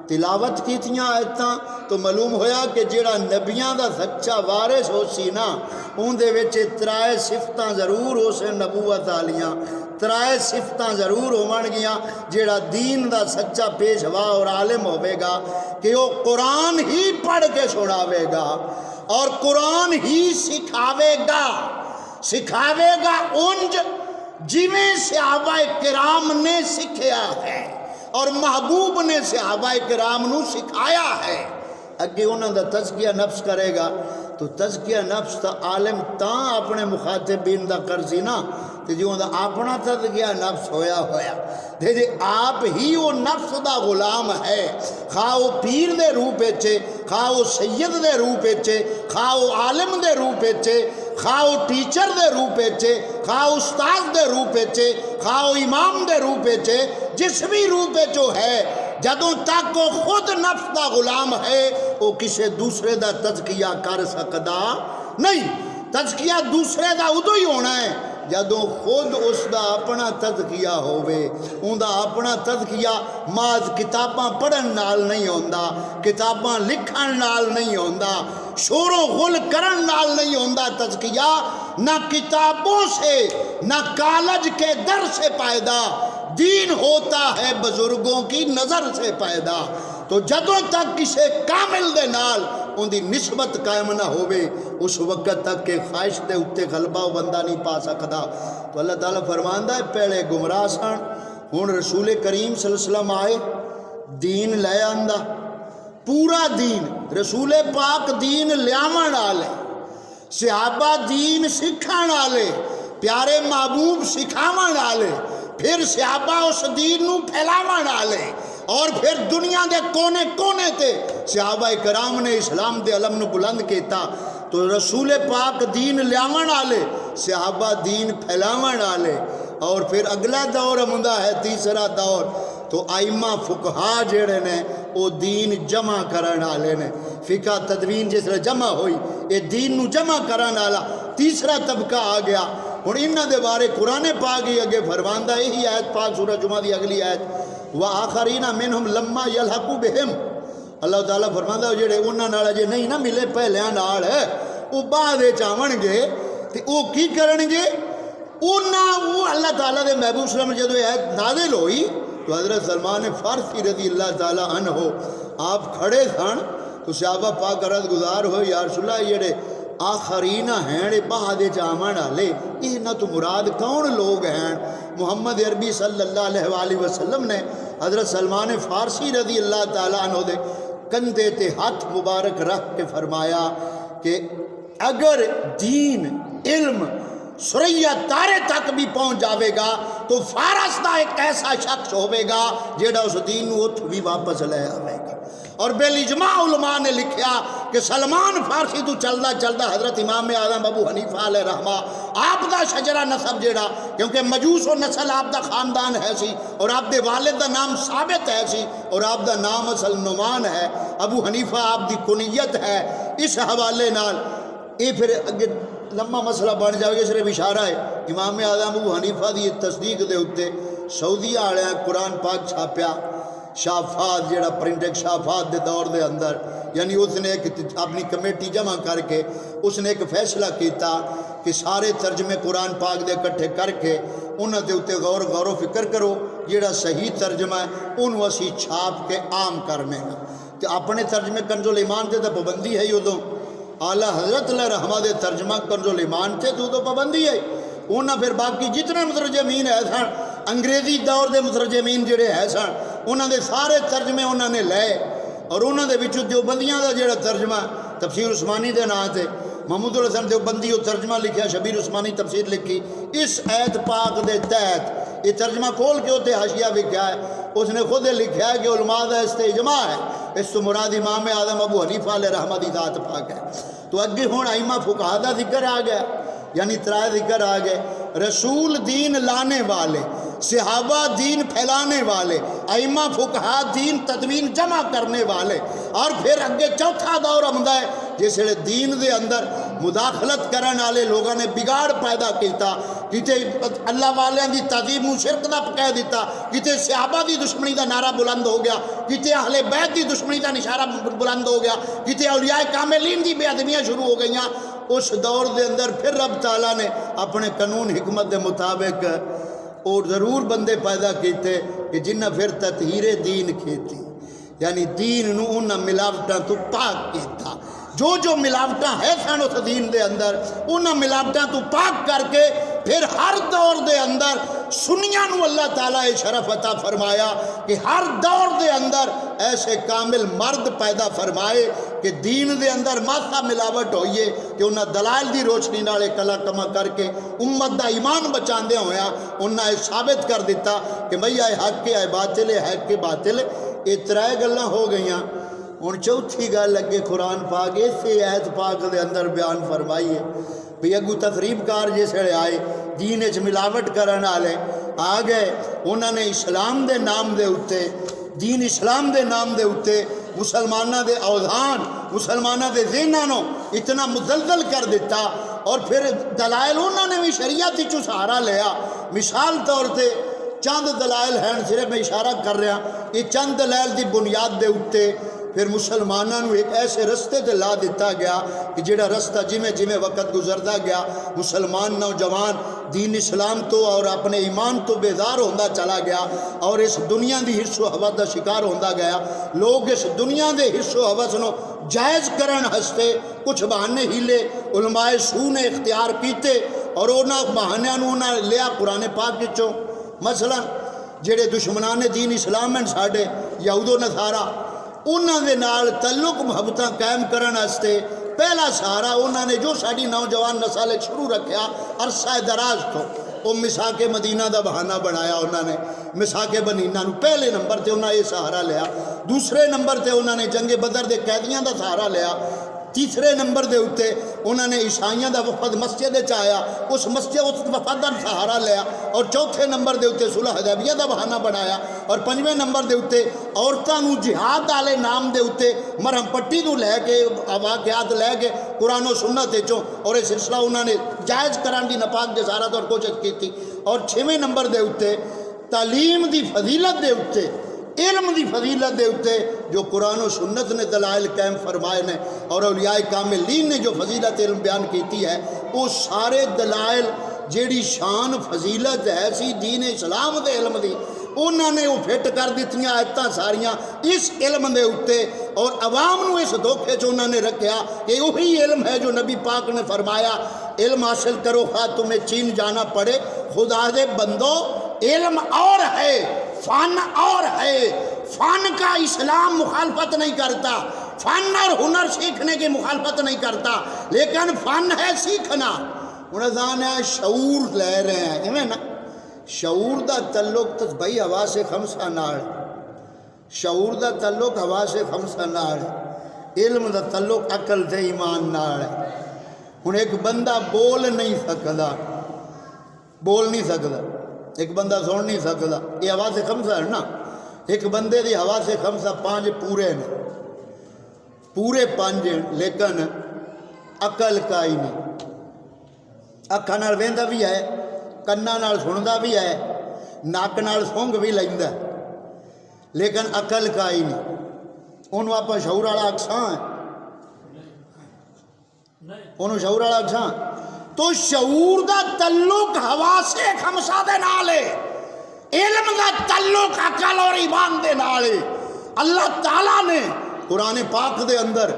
تلاوت کیتیاں آیتاں تو معلوم ہویا کہ جیڑا نبیاں دا سچا وارث ہو سی نا ان دے وچ 3 صفتاں ضرور ہو سے نبوت والیاں 3 صفتاں ضرور ہون گیاں جیڑا دین دا سچا پیشوا اور عالم ہوے گا کہ وہ قرآن ہی پڑھ کے چھڑاوے گا اور قرآن ہی سکھاوے گا انج جویں صحابہ کرام نے سکھیا ہے اور محبوب نے صحابہ کرام نو سکھایا ہے۔ اگے انہوں دا تزکیہ نفس کرے گا تو تزکیہ نفس تا عالم تاں اپنے مخاطبین دا کرزی نا تے جو دا اپنا تزکیہ نفس ہویا دے دے آپ ہی وہ نفس دا غلام ہے خواہ وہ پیر دے روپ اچے خواہ وہ سید دے روپ اچے خواہ وہ عالم دے روپ اچے خواہ وہ ٹیچر دے روپ اچے خواہ استاد دے روپ اچے خواہ وہ امام دے روپ اچے جس بھی روپ جو ہے جدوں تک وہ خود نفس دا غلام ہے وہ کسی دوسرے دا تزکیہ کر سکدا نہیں تزکیہ دوسرے دا ادو ہی ہونا ہے جدوں خود اس دا اپنا تزکیہ ہوئے ان دا اپنا تزکیہ ماز کتاباں پڑھن نال نہیں ہوندا کتاباں لکھن نال نہیں ہوندا شور و غل کرن نال نہیں ہوندا تزکیہ، نہ کتابوں سے نہ کالج کے در سے پیدا، دین ہوتا ہے بزرگوں کی نظر سے پیدا۔ تو جدوں تک کسے کامل دے نال ان دی نسبت قائم نہ ہوئے، اس وقت تک کہ خواہش دے اتے غلبہ و بندہ نہیں پا سکتا۔ تو اللہ تعالیٰ فرماندا ہے پہلے گمراہ سن، ہن رسول کریم صلی اللہ علیہ وسلم آئے، دین لے آندا، پورا دین، رسول پاک دین لیاون والے، صحابہ دین سکھان والے، پیارے محبوب سکھاون والے، پھر صحابہ اس دین نو پھیلاون والے، اور پھر دنیا دے کونے کونے تے صحابہ کرام نے اسلام دے علم نو بلند کیتا۔ تو رسول پاک دین لیاون والے، صحابہ دین پھیلاون والے، اور پھر اگلا دور ہوندا ہے تیسرا دور، تو ائمہ فقہا جڑے نے وہ دین جمع کرن والے نے، فقہ تدوین جس طرح جمع ہوئی، یہ دین نو جمع کرن والا تیسرا طبقہ آ گیا۔ ہن انہاں دے بارے قرآن پاک ہی اگے فرماندا، یہی آیت پاک سورہ جمعہ دی اگلی آیت، وآخرین منہم لما یلحقوا بہم، اللہ تعالیٰ فرماندا جڑے انہاں نال جے نہیں نہ ملے پہلیاں نال، وہ بعد وچ آون گے تے وہ کی کرن گے، وہ اللہ تعالیٰ دے محبوب صلی اللہ علیہ وسلم جدوں آیت نازل ہوئی تو حضرت سلمان فارسی رضی اللہ تعالیٰ عنہ آپ کھڑے سن، تو صحابہ پاک عرض گزار ہوئے یا رسول اللہ جڑے آخرین ہیں بعد آون والے، انہاں تو مراد کون لوگ ہیں؟ محمد عربی صلی اللہ علیہ وآلہ وسلم نے حضرت سلمان فارسی رضی اللہ تعالیٰ عنہ دے کندھے تے ہاتھ مبارک رکھ کے فرمایا کہ اگر دین علم سریا تارے تک بھی پہنچ جاوے گا تو فارس دا ایک ایسا شخص ہوئے گا جیڑا اس دین اتھ بھی واپس لے آوے گا۔ اور بالاجماع علماء نے لکھیا کہ سلمان فارسی تو چلدا چلدا حضرت امام اعظم ابو حنیفہ علیہ رحمہ آپ دا شجرہ نسب جیڑا، کیونکہ مجوس و نسل آپ دا خاندان ہے سی، اور آپ دے والد دا نام ثابت ہے سی، اور آپ دا نام اصل نعمان ہے، ابو حنیفہ آپ دی کنیت ہے، اس حوالے نال یہ پھر اگے لمبا مسئلہ بن جائے گا، صرف اشارہ ہے۔ امام اعظم ابو حنیفہ دی تصدیق دے ہوتے سعودیہ والے قرآن پاک چھاپیا، شافات جڑا پرنٹنگ شافات دے دور دے اندر، یعنی اس نے ایک اپنی کمیٹی جمع کر کے اس نے ایک فیصلہ کیتا کہ سارے ترجمے قرآن پاک دے اکٹھے کر کے انہاں دے اوتے غور و فکر کرو، جڑا صحیح ترجمہ ہے انہوں اسی چھاپ کے عام کرنے گا۔ کہ اپنے ترجمے کنز الایمان تے تو پابندی ہے، ادوں اعلیٰ حضرت علیہ رحمہ دے ترجمہ کنز الایمان تے تو پابندی ہے، انہاں پھر باقی جتنے مترجمین ہے سن انگریزی دور دے مترجمین جڑے ہے سن انہاں دے سارے ترجمے انہاں نے لے، اور انہاں دے وچوں دیوبندیاں دا جڑا ترجمہ تفسیر عثمانی دے نام تے محمود الحسن دیوبندی وہ ترجمہ لکھیا، شبیر عثمانی تفسیر لکھی، اس ایت پاک دے تحت یہ ترجمہ کھول کے ہوتے حاشیہ لکھا ہے، اس نے خود لکھا ہے کہ علماء دا استجماع ہے، اس تو مراد امام اعظم ابو حنیفہ علیہ رحمہ دی ذات پاک ہے۔ تو اگے ہون ائمہ فقہا دا ذکر آ گیا، یعنی ترائے ذکر آ گئے، رسول دین لانے والے، صحابہ دین پھیلانے والے، ائمہ فقہا دین تدوین جمع کرنے والے، اور پھر اگے چوتھا دور آمدا ہے جس ویلے دین دے اندر مداخلت کرن والے لوگوں نے بگاڑ پیدا کیتا، کتے اللہ والیاں دی تعظیم نوں شرک دا کہہ دیتا، کتے صحابہ دی دشمنی دا نعرہ بلند ہو گیا، کتے اہل بیت دی دشمنی دا نشانہ بلند ہو گیا، کتے اولیاء کاملین دی بے ادبیاں شروع ہو گئیاں۔ اس دور دے اندر پھر رب تعالیٰ نے اپنے قانون حکمت دے مطابق اور ضرور بندے پیدا کیتے کہ جنہ پھر تطہیر دین کیتی، یعنی دین نو انہاں ملاوٹاں تو پاک کیتا، جو ملاوٹاں ہے سن اس دین دے اندر انہاں ملاوٹاں تو پاک کر کے پھر ہر دور دے اندر سنیاں نو اللہ تعالیٰ شرف عطا فرمایا کہ ہر دور دے اندر ایسے کامل مرد پیدا فرمائے کہ دین دے اندر ماسا ملاوٹ ہوئیے کہ انہاں دلائل دی روشنی نالے کلا کما کر کے امت دا ایمان بچاندے ہویا انہاں ثابت کر دیتا کہ بھئی آئے حق کے آئے باطل ہے، حق کے باطل ہے۔ یہ ترائے گلاں ہو گئیاں، ہن چوتھی گل لگے قرآن پاک اسی آیت پاک دے اندر بیان فرمائیے بھی اگو تقریب کار جیسے آئے دین اچ ملاوٹ کرن والے آ گئے، انہوں نے اسلام دے نام دے اتے، دین اسلام دے نام دے اتے مسلمانہ دے اوذان، مسلمانہ دے ذہنوں اتنا مزلزل کر دیتا، اور پھر دلائل انہوں نے بھی شریعت چو سہارا لیا۔ مثال طور تے چند دلائل ہیں، صرف میں اشارہ کر رہا، یہ چند دلائل دی بنیاد دے اتے پھر مسلمانوں ایک ایسے رستے تے لا دیتا گیا کہ جڑا رستہ جویں جویں وقت گزردا گیا مسلمان نوجوان دین اسلام تو اور اپنے ایمان تو بیزار ہوندا چلا گیا اور اس دنیا دی حرص و حوث دا شکار ہوندا گیا. لوگ اس دنیا دے حرص و حوث نو جائز کرن ہستے کچھ بہانے ہیلے علماء سو نے اختیار کیتے اور انہاں بہانیاں نو انہاں لیا قرآن پاک وچوں. مثلا جڑے دشمنان دین اسلام ہیں ساڈے یہود و نصارا انہاں دے نال تعلق محبتاں قائم کرن واسطے پہلا سہارا انہوں نے جو ساری نوجوان نسل شروع رکھیا عرصہ دراز تو وہ مساک مدینہ دا بہانہ بنایا. انہوں نے مساک بنینہ نو پہلے نمبر تے انہوں نے یہ سہارا لیا. دوسرے نمبر تے انہوں نے جنگ بدر دے قیدیاں دا سہارا لیا. تیسرے نمبر دے اتے انہوں نے عیسائیاں دا وفد مسجد آیا اس مسجد اس وفد دا سہارا لیا. اور چوتھے نمبر دے اتے صلح حدیبیہ دا بہانہ بنایا. اور پنجویں نمبر دے اتے عورتاں نو جہاد والے نام دے اتے مرہم پٹی نو لے کے واقعات لے کے قرآن و سنت چوں اور یہ سلسلہ انہوں نے جائز کران دی ناپاک جسارت اور کوشش کی تھی. اور چھویں نمبر دے اتے تعلیم دی فضیلت دے اتے علم دی فضیلت دے اتے جو قرآن و سنت نے دلائل قائم فرمائے نے اور اولیاء کاملین نے جو فضیلت علم بیان کیتی ہے وہ سارے دلائل جیڑی شان فضیلت ہے سی دین اسلام دے علم دی انہوں نے وہ فٹ کر دیتیاں آیتاں ساریاں اس علم دے اتے اور عوام نو اس دھوکے چ انہوں نے رکھیا کہ وہی علم ہے جو نبی پاک نے فرمایا علم حاصل کرو خواہ تمہیں چین جانا پڑے. خدا دے بندو علم اور ہے فن اور ہے. فن کا اسلام مخالفت نہیں کرتا فن اور ہنر سیکھنے کی مخالفت نہیں کرتا لیکن فن ہے سیکھنا. انہوں نے شعور لے رہے ہیں ایویں نا شعور دا تعلق بھائی حواس خمسہ نال شعور دا تعلق حواس خمسہ نال علم دا تعلق عقل تے ایمان نال. ہن ایک بندہ بول نہیں سکدا ایک بندہ سن نہیں سکدا یہ حواس خمسہ ہے نا. ایک بندے دی حواس خمسہ 5 پورے نے پورے 5 لیکن عقل کا ہی نہیں. اکھاں نال ویندا بھی ہے کناں نال سندا بھی ہے نک نال سونگ بھی لیندا لیکن عقل کا ہی نہیں. انہوں آپ شعور والا اکساں انہوں شعور والا اکساں تو شعور دا تعلق حواس خمسہ دے نال ہے علم دا تعلق عقل اور ایمان دے نال ہے. اللہ تعالیٰ نے قرآن پاک دے اندر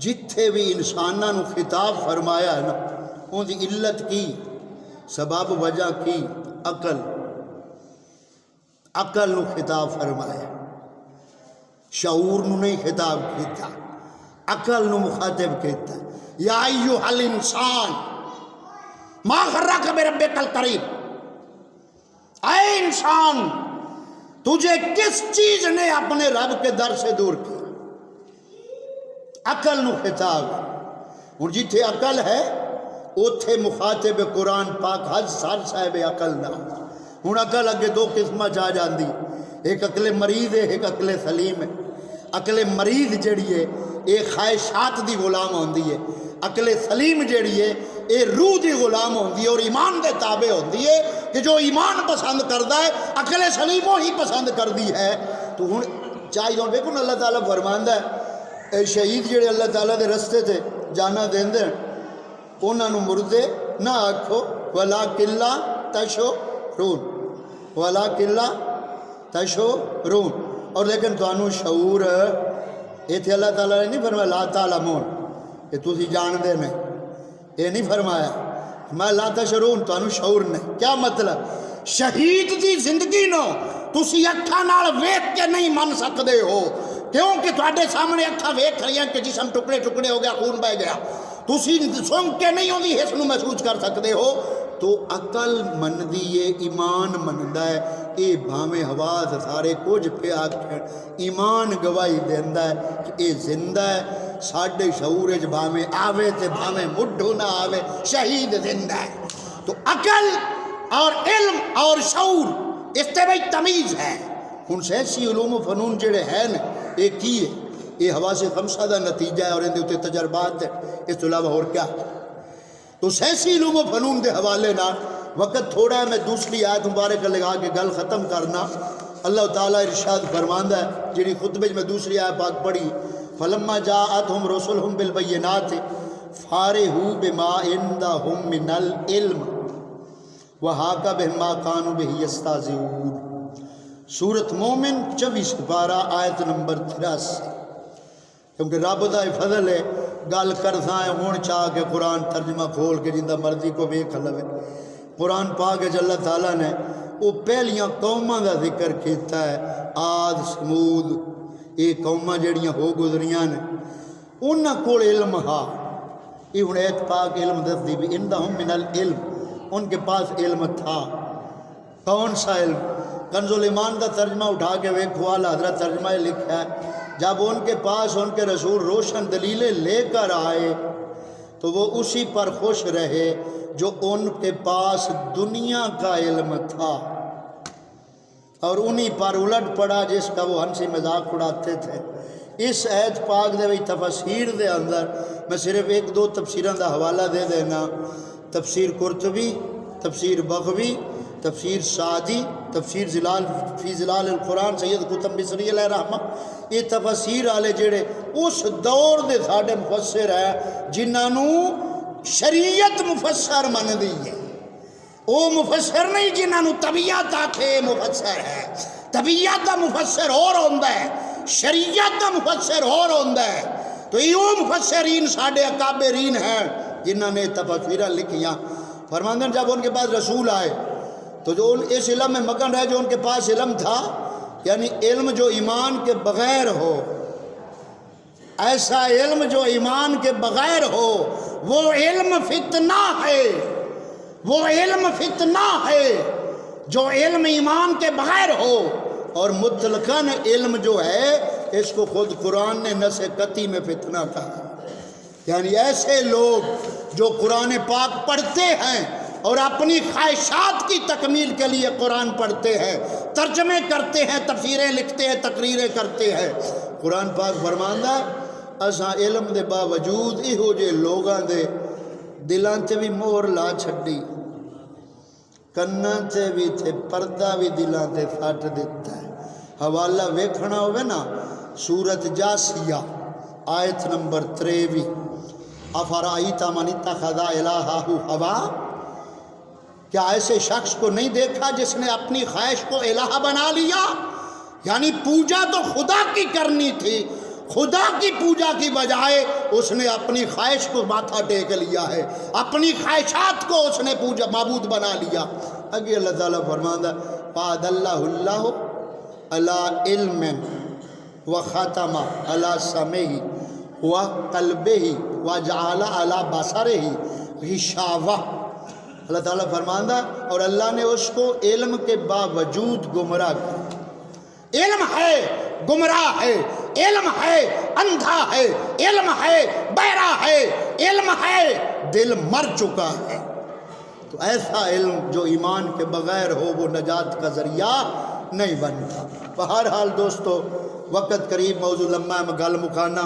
جتھے بھی انساناں نو خطاب فرمایا ہے نا ان دی علت کی سبب وجہ کی عقل نو خطاب فرمایا شعور نو نہیں خطاب کیتا عقل نو مخاطب کیتا. یا ایھا الانسان ما غرک بربک الکریم اے انسان تجھے کس چیز نے اپنے رب کے در سے دور کیا. عقل نو خطاب اور جتھے عقل ہے اوتھے مخاطب قرآن پاک حج سر صاحب عقل نہ. ہن عقل اگے 2 قسمہ جا جاندی ایک عقل مریض ہے ایک عقل سلیم ہے. عقل مریض جڑی ہے یہ خواہشات دی غلام ہوندی ہے. عقل سلیم جڑی ہے یہ روح دی غلام ہوندی ہے اور ایمان دے تابع ہوندی ہے کہ جو ایمان پسند کردا ہے عقل سلیم وہی پسند کردی ہے. تو ہن چاہیے ہن دیکھو اللہ تعالیٰ فرماندا ہے شہید جڑے اللہ تعالیٰ دے رستے تے جانا دیندے انہاں نو مردے نہ آکھو وَلَٰكِن لَا تَشْعُرُونَ وَلَٰكِن لَا تَشْعُرُونَ. اور لیکن تانوں شعور ایتھے اللہ تعالیٰ نے نہیں فرمایا لا تعلمون کہ تسی جان دے نہیں یہ نہیں فرمایا میں لا تشعرون تانوں شعور نہیں. کیا مطلب شہید دی زندگی نو تسی اکھاں نال ویکھ کے نہیں من سکدے ہو کیونکہ تواڈے سامنے اکھاں ویکھ رہی ہیں کہ جسم ٹکڑے ٹکڑے ہو گیا خون بہ گیا تسی سن کے نہیں ہوندی حس نو محسوس کر سکتے ہو. تو عقل مندی ہے ایمان مندا ہے یہ بھاویں حواس سارے کچھ پہ آکھن ایمان گواہی دیندا ہے کہ یہ زندہ ہے ساڈے شعور وچ بھاویں آوے تے بھاویں مڈھو نہ آوے شہید زندہ ہے. تو عقل اور علم اور شعور اس تے بھئی تمیز ہے. ہن سیاسی علوم و فنون جڑے ہیں یہ کی ہے یہ حواس خمسہ دا نتیجہ ہے اور ان دے اوتے تجربات ہے اس تو علاوہ اور کیا. تو سیاسی علوم و فنون دے حوالے نہ وقت تھوڑا ہے میں دوسری آیت مبارک لگا کے گل ختم کرنا اللہ تعالیٰ ارشاد فرماندا ہے جڑی خطبے میں دوسری آیت پاک پڑھی، فلما جاءتهم رسلهم بالبينات فارحوا بما عندهم من العلم وحاق بهم ما كانوا به يستهزئون۔ سورۃ مومن 24 پارہ آیت نمبر 83۔ کیونکہ رب دا فضل ہے، گل کردا ہے ہن چاہ کے قرآن ترجمہ کھول کے جندا مرضی کو ویکھ لوے۔ قرآن پاک وچ اللہ تعالیٰ نے وہ پہلیاں قوماں دا ذکر کیتا ہے، عاد سمود، یہ قوماں جڑیاں ہو گزریاں نے، انہاں کول علم ہا۔ یہ ہن ایک پاک علم دسدی بھی عندہم من العلم، ان کے پاس علم تھا۔ کون سا علم؟ کنز الایمان کا ترجمہ اٹھا کے ویکھو، اعلیٰ حضرت ترجمہ لکھا ہے جب ان کے پاس ان کے رسول روشن دلیلیں لے کر آئے تو وہ اسی پر خوش رہے جو ان کے پاس دنیا کا علم تھا، اور انہی پر الٹ پڑا جس کا وہ ہنسی مذاق اڑاتے تھے۔ اس آیت پاک دے وچ تفسیر دے اندر میں صرف ایک دو تفسیراں دا حوالہ دے دینا، تفسیر قرطبی، تفسیر بغوی، تفسیر سعدی، تفسیر فی ظلال القرآن سید قطب مصری علیہ رحمہ، یہ تفسیر والے جڑے اس دور دے ساڈے مفسر ہے جنہوں شریعت مفسر من دی ہے۔ وہ مفسر نہیں جنہوں طبیعت آکھے مفسر ہے۔ طبیعت دا مفسر اور ہوندا ہے، شریعت دا مفسر اور ہوندا ہے۔ تو یہ مفسرین ساڈے اکابرین ہیں جنہوں نے تفسیراں لکھیاں۔ فرماندے جب ان کے پاس رسول آئے تو جو اس علم میں مگن رہے جو ان کے پاس علم تھا، یعنی علم جو ایمان کے بغیر ہو، ایسا علم جو ایمان کے بغیر ہو، وہ علم فتنہ ہے۔ وہ علم فتنہ ہے جو علم ایمان کے بغیر ہو، اور مطلقاً علم جو ہے اس کو خود قرآن نے نص قطعی میں فتنہ کہا۔ یعنی ایسے لوگ جو قرآن پاک پڑھتے ہیں اور اپنی خواہشات کی تکمیل کے لیے قرآن پڑھتے ہیں، ترجمے کرتے ہیں، تفسیریں لکھتے ہیں، تقریریں کرتے ہیں۔ قرآن پاک فرماندا اساں علم دے باوجود یہو جے لوگاں دے دلاں تے بھی مہر لا چھڈی، کناں تے بھی تے پردہ بھی دلاں تے سٹ دیتا ہے۔ حوالہ ویکھنا ہوئے نا سورۃ جاسیہ آیت نمبر 23، افرائیت من اتخذ الہہ ہوا، کیا ایسے شخص کو نہیں دیکھا جس نے اپنی خواہش کو الہ بنا لیا؟ یعنی پوجا تو خدا کی کرنی تھی، خدا کی پوجا کی بجائے اس نے اپنی خواہش کو ماتھا ٹیک لیا ہے، اپنی خواہشات کو اس نے پوجا معبود بنا لیا۔ اگے اللہ تعالیٰ فرماندا فَأَدَ اللَّهُ اللَّهُ عَلَىٰ عِلْمٍ وَخَتَمَ عَلَىٰ سَمْعِهِ وَقَلْبِهِ وَجَعَلَ عَلَىٰ بَصَرِهِ غِشَاوَةً۔ اللہ تعالیٰ فرماندا اور اللہ نے اس کو علم کے باوجود گمراہ کیا۔ علم ہے گمراہ ہے، علم ہے اندھا ہے، علم ہے بہرا ہے، علم ہے دل مر چکا ہے۔ تو ایسا علم جو ایمان کے بغیر ہو وہ نجات کا ذریعہ نہیں بنتا۔ بہرحال دوستو وقت قریب، موضوع لمبا ہے، میں گل مکانا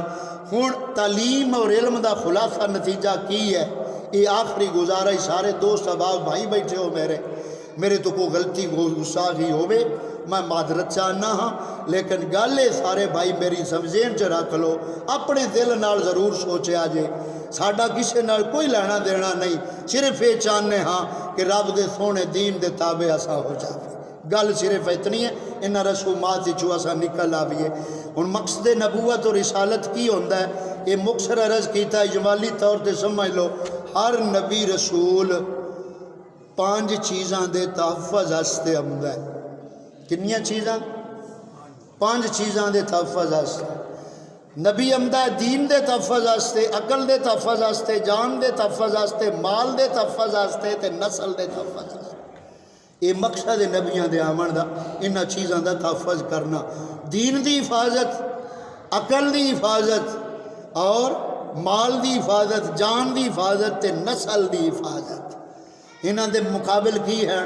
ہوں۔ تعلیم اور علم دا خلاصہ نتیجہ کی ہے، یہ آخری گزارش سارے دوست احباب بھائی بیٹھے ہو میرے تو کوئی غلطی گستاخی ہوئے میں معذرت چاہنا ہاں، لیکن گل ہے سارے بھائی میری سمجھین چ رکھ لو، اپنے دل نال ضرور سوچیا جے، ساڈا کسے نال کوئی لینا دینا نہیں، صرف یہ چاہنے ہاں کہ رب دے سونے دین دے تابع اسا ہو جاوے۔ گل صرف اتنی ہے، انہاں رسومات چو اسا نکل آئیے۔ ہن مقصد نبوت اور رسالت کی ہوندا ہے، یہ مختصر عرض کیتا ہے، اجمالی طور تے سمجھ لو ہر نبی رسول 5 چیزاں دے تحفظ واسطے آمدا ہے۔ کنیاں چیزاں؟ 5 چیزاں دے تحفظ واسطے نبی آمدا ہے، دین دے تحفظ واسطے، عقل دے تحفظ واسطے، جان دے تحفظ واسطے، مال دے تحفظ واسطے تے نسل دے تحفظ واسطے۔ یہ مقصد ہے نبیاں دے آمن دا، انہاں چیزاں دا تحفظ کرنا، دین دی حفاظت، عقل دی حفاظت اور مال دی حفاظت، جان دی حفاظت تے نسل دی حفاظت۔ انہاں دے مقابل کی ہے؟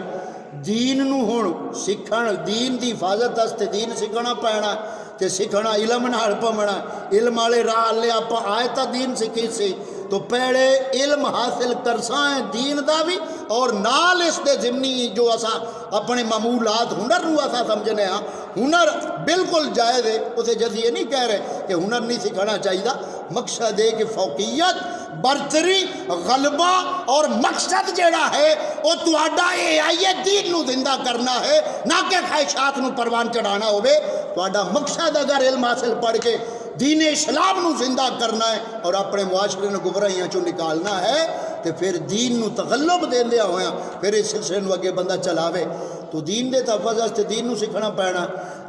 دین نو ہن سکھن، دین دی حفاظت واسطے دین سکھنا پینا تے سکھنا علم نال پونا، علم والے راہ لے آپ آئے تا دین سکھی سی، تو پہلے علم حاصل کرساں ہے دین دا بھی اور نال اس دے ضمنی جو اسا اپنے معمولات ہنر نو اسا سمجھنے ہاں ہنر بالکل جائز ہے اسے جیسے یہ نہیں کہہ رہے کہ ہنر نہیں سکھانا چاہیے مقصد ہے کہ فوقیت برتری غلبہ اور مقصد جیڑا ہے وہ تہاڈا یہ آئیے دین نو زندہ کرنا ہے نہ کہ خواہشات نو پروان چڑھانا ہوئے تہاڈا مقصد اگر علم حاصل پڑھ کے دین اسلام نو زندہ کرنا ہے اور اپنے معاشرے نو گمراہیاں چوں نکالنا ہے تو پھر دین نو تغلب دیندیا ہویا پھر اس سلسلے نو اگے بندہ چلاوے تو دین دے تحفظ واسطے دین نو سکھنا پینا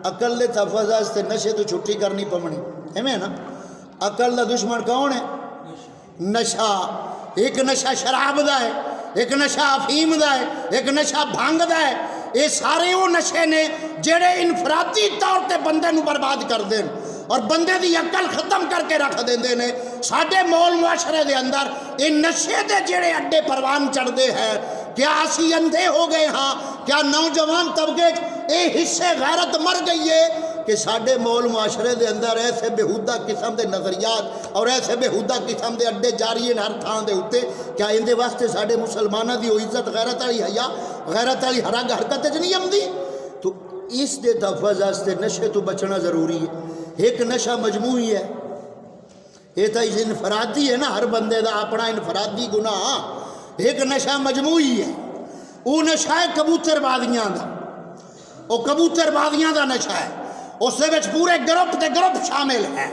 عقل دے تحفظ واسطے نشے تو چھٹی کرنی پونی ایویں نا عقل دا دشمن کون ہے نشہ ایک نشہ شراب دا ہے ایک نشہ افیم دا ہے ایک نشہ بھنگ دا ہے یہ سارے وہ نشے نے جڑے انفرادی طور تے بندے نو برباد کر دیں اور بندے دی عقل ختم کر کے رکھ دیندے نے ساڈے مول معاشرے دے اندر ان نشے دے جڑے اڈے پروان چڑھ دے ہیں کیا اسی اندھے ہو گئے ہاں کیا نوجوان طبقے اے حصے غیرت مر گئی ہے کہ ساڈے مول معاشرے دے اندر ایسے بےہودہ قسم دے نظریات اور ایسے بےہودہ قسم دے اڈے جاری ہیں ہر تھان دے اوتے کیا اندے واسطے ساڈے مسلماناں دی وہ عزت غیرت والی حیا غیرت والی حرکت وچ نہیں آندی تو اس دے تحفظ واسطے نشے تو بچنا ضروری ہے ایک نشہ مجموعی ہے یہ تو انفرادی ہے نا ہر بندے دا اپنا انفرادی گناہ ایک نشہ مجموعی ہے وہ نشہ ہے کبوتر بازیاں دا وہ کبوتر بازیاں دا نشہ ہے اس دے وچ پورے گروپ تے گروپ شامل ہے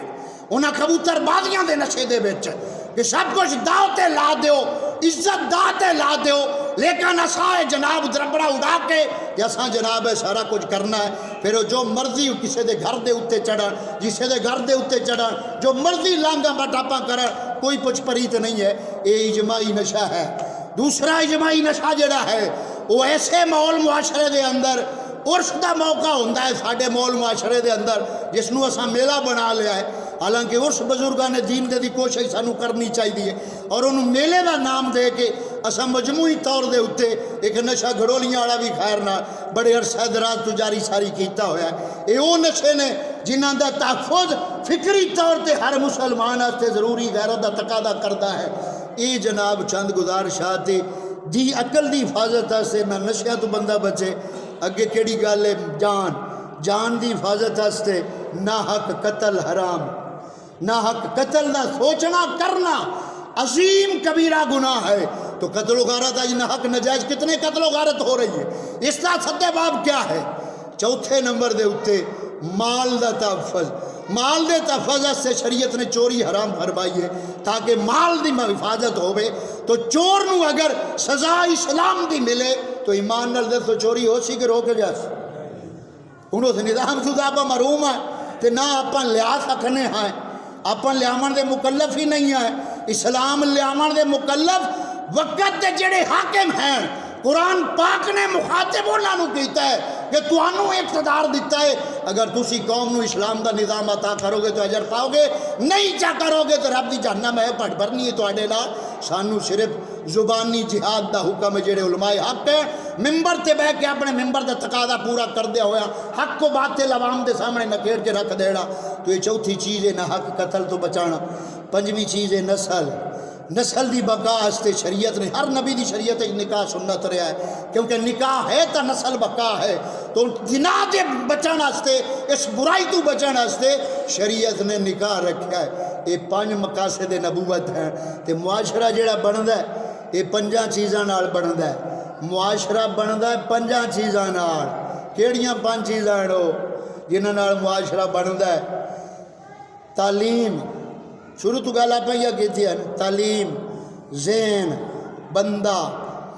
انہاں کبوتر بازیاں دے نشے دے وچ کہ سب کچھ داؤ تے لا دیو عزت دا تے لا دیو لیکن اساں جناب دربڑا اڑا کے کہ اساں جناب سارا کچھ کرنا ہے پھر جو مرضی کسی دے گھر دے اتے چڑھن جسے دے گھر دے اتے چڑھن جو مرضی لانگا بٹاپا کرن کوئی پچھ پریت نہیں ہے یہ اجماعی نشہ ہے دوسرا اجماعی نشہ جڑا ہے وہ ایسے ماحول معاشرے دے اندر عرس دا موقع ہوندہ ہے ساڈے مول معاشرے دے اندر جس نو اساں میلہ بنا لیا ہے حالانکہ عرس بزرگاں نے دین دے دی کوشش سانو کرنی چاہیے اور انہوں میلے دا نام دے کے اساں مجموعی طور دے اتے ایک نشہ گھڑولیاں والا بھی خیر نہ بڑے عرصہ دراز تو جاری ساری کیتا ہوا ہے یہ وہ نشے نے جنہاں دا تحفظ فکری طور تے ہر مسلمان واسطے ضروری غیرت دا تقاضا کرتا ہے یہ جناب چند گزارشات دی عقل دی حفاظت واسطے نہ نشیاں تو بندہ بچے اگے کیڑی گل ہے جان دی حفاظت واسطے نہ حق قتل حرام نہ حق قتل نہ سوچنا کرنا عظیم کبیرہ گناہ ہے تو قتل و غارت آج نہ حق نجائز کتنے قتل و غارت ہو رہی ہے اس طرح سدے باب کیا ہے چوتھے نمبر دے اتے مال دا تحفظ مال دے تحفظ سے شریعت نے چوری حرام فرمائی ہے تاکہ مال دی حفاظت ہوئے تو چور نو اگر سزا اسلام دی ملے تو ایمان نال دے تو چوری ہو سی کہ روکے جا سی انہوں سے نظام سزا محروم ہے تو نہ اپن لیا سکنے ہیں اپن لیامن دے مکلف ہی نہیں ہے اسلام لیامن دے مکلف وقت دے جڑے حاکم ہیں قرآن پاک نے مخاطب انہوں نے کہتا ہے کہ تانوں اقتدار دیتا ہے اگر تسی قوم نو اسلام دا نظام عطا کرو گے تو اجر پاؤ گے نہیں چا کرو گے تو رب دی جہنم ہے پٹ بھرنی ہے تواڈے نال سانو صرف زبانی جہاد دا حکم جڑے علماء حق ہے ممبر تے بیٹھ کے اپنے ممبر دا تقاضا پورا کر دیا ہوا حق کو باطل عوام دے سامنے نکیڑ کے رکھ دینا تو یہ چوتھی چیز ہے نہ حق قتل تو بچانا پنجویں چیز ہے نسل دی بقا واسطے شریعت نے ہر نبی دی شریعت نکاح سنت رہا ہے کیونکہ نکاح ہے تو نسل بقا ہے تو زنا دے بچن واسطے اس برائی تو بچن واسطے شریعت نے نکاح رکھا ہے یہ 5 مقاصد نبوت ہیں تے معاشرہ جڑا بندا ہے یہ 5 چیزاں نال بندا ہے معاشرہ بندا ہے 5 چیزاں نال کیڑیاں 5 چیزاں نو جنہاں نال معاشرہ بندا ہے تعلیم شروع تو گل آپ یہ کہتی ہے تعلیم ذہن بندہ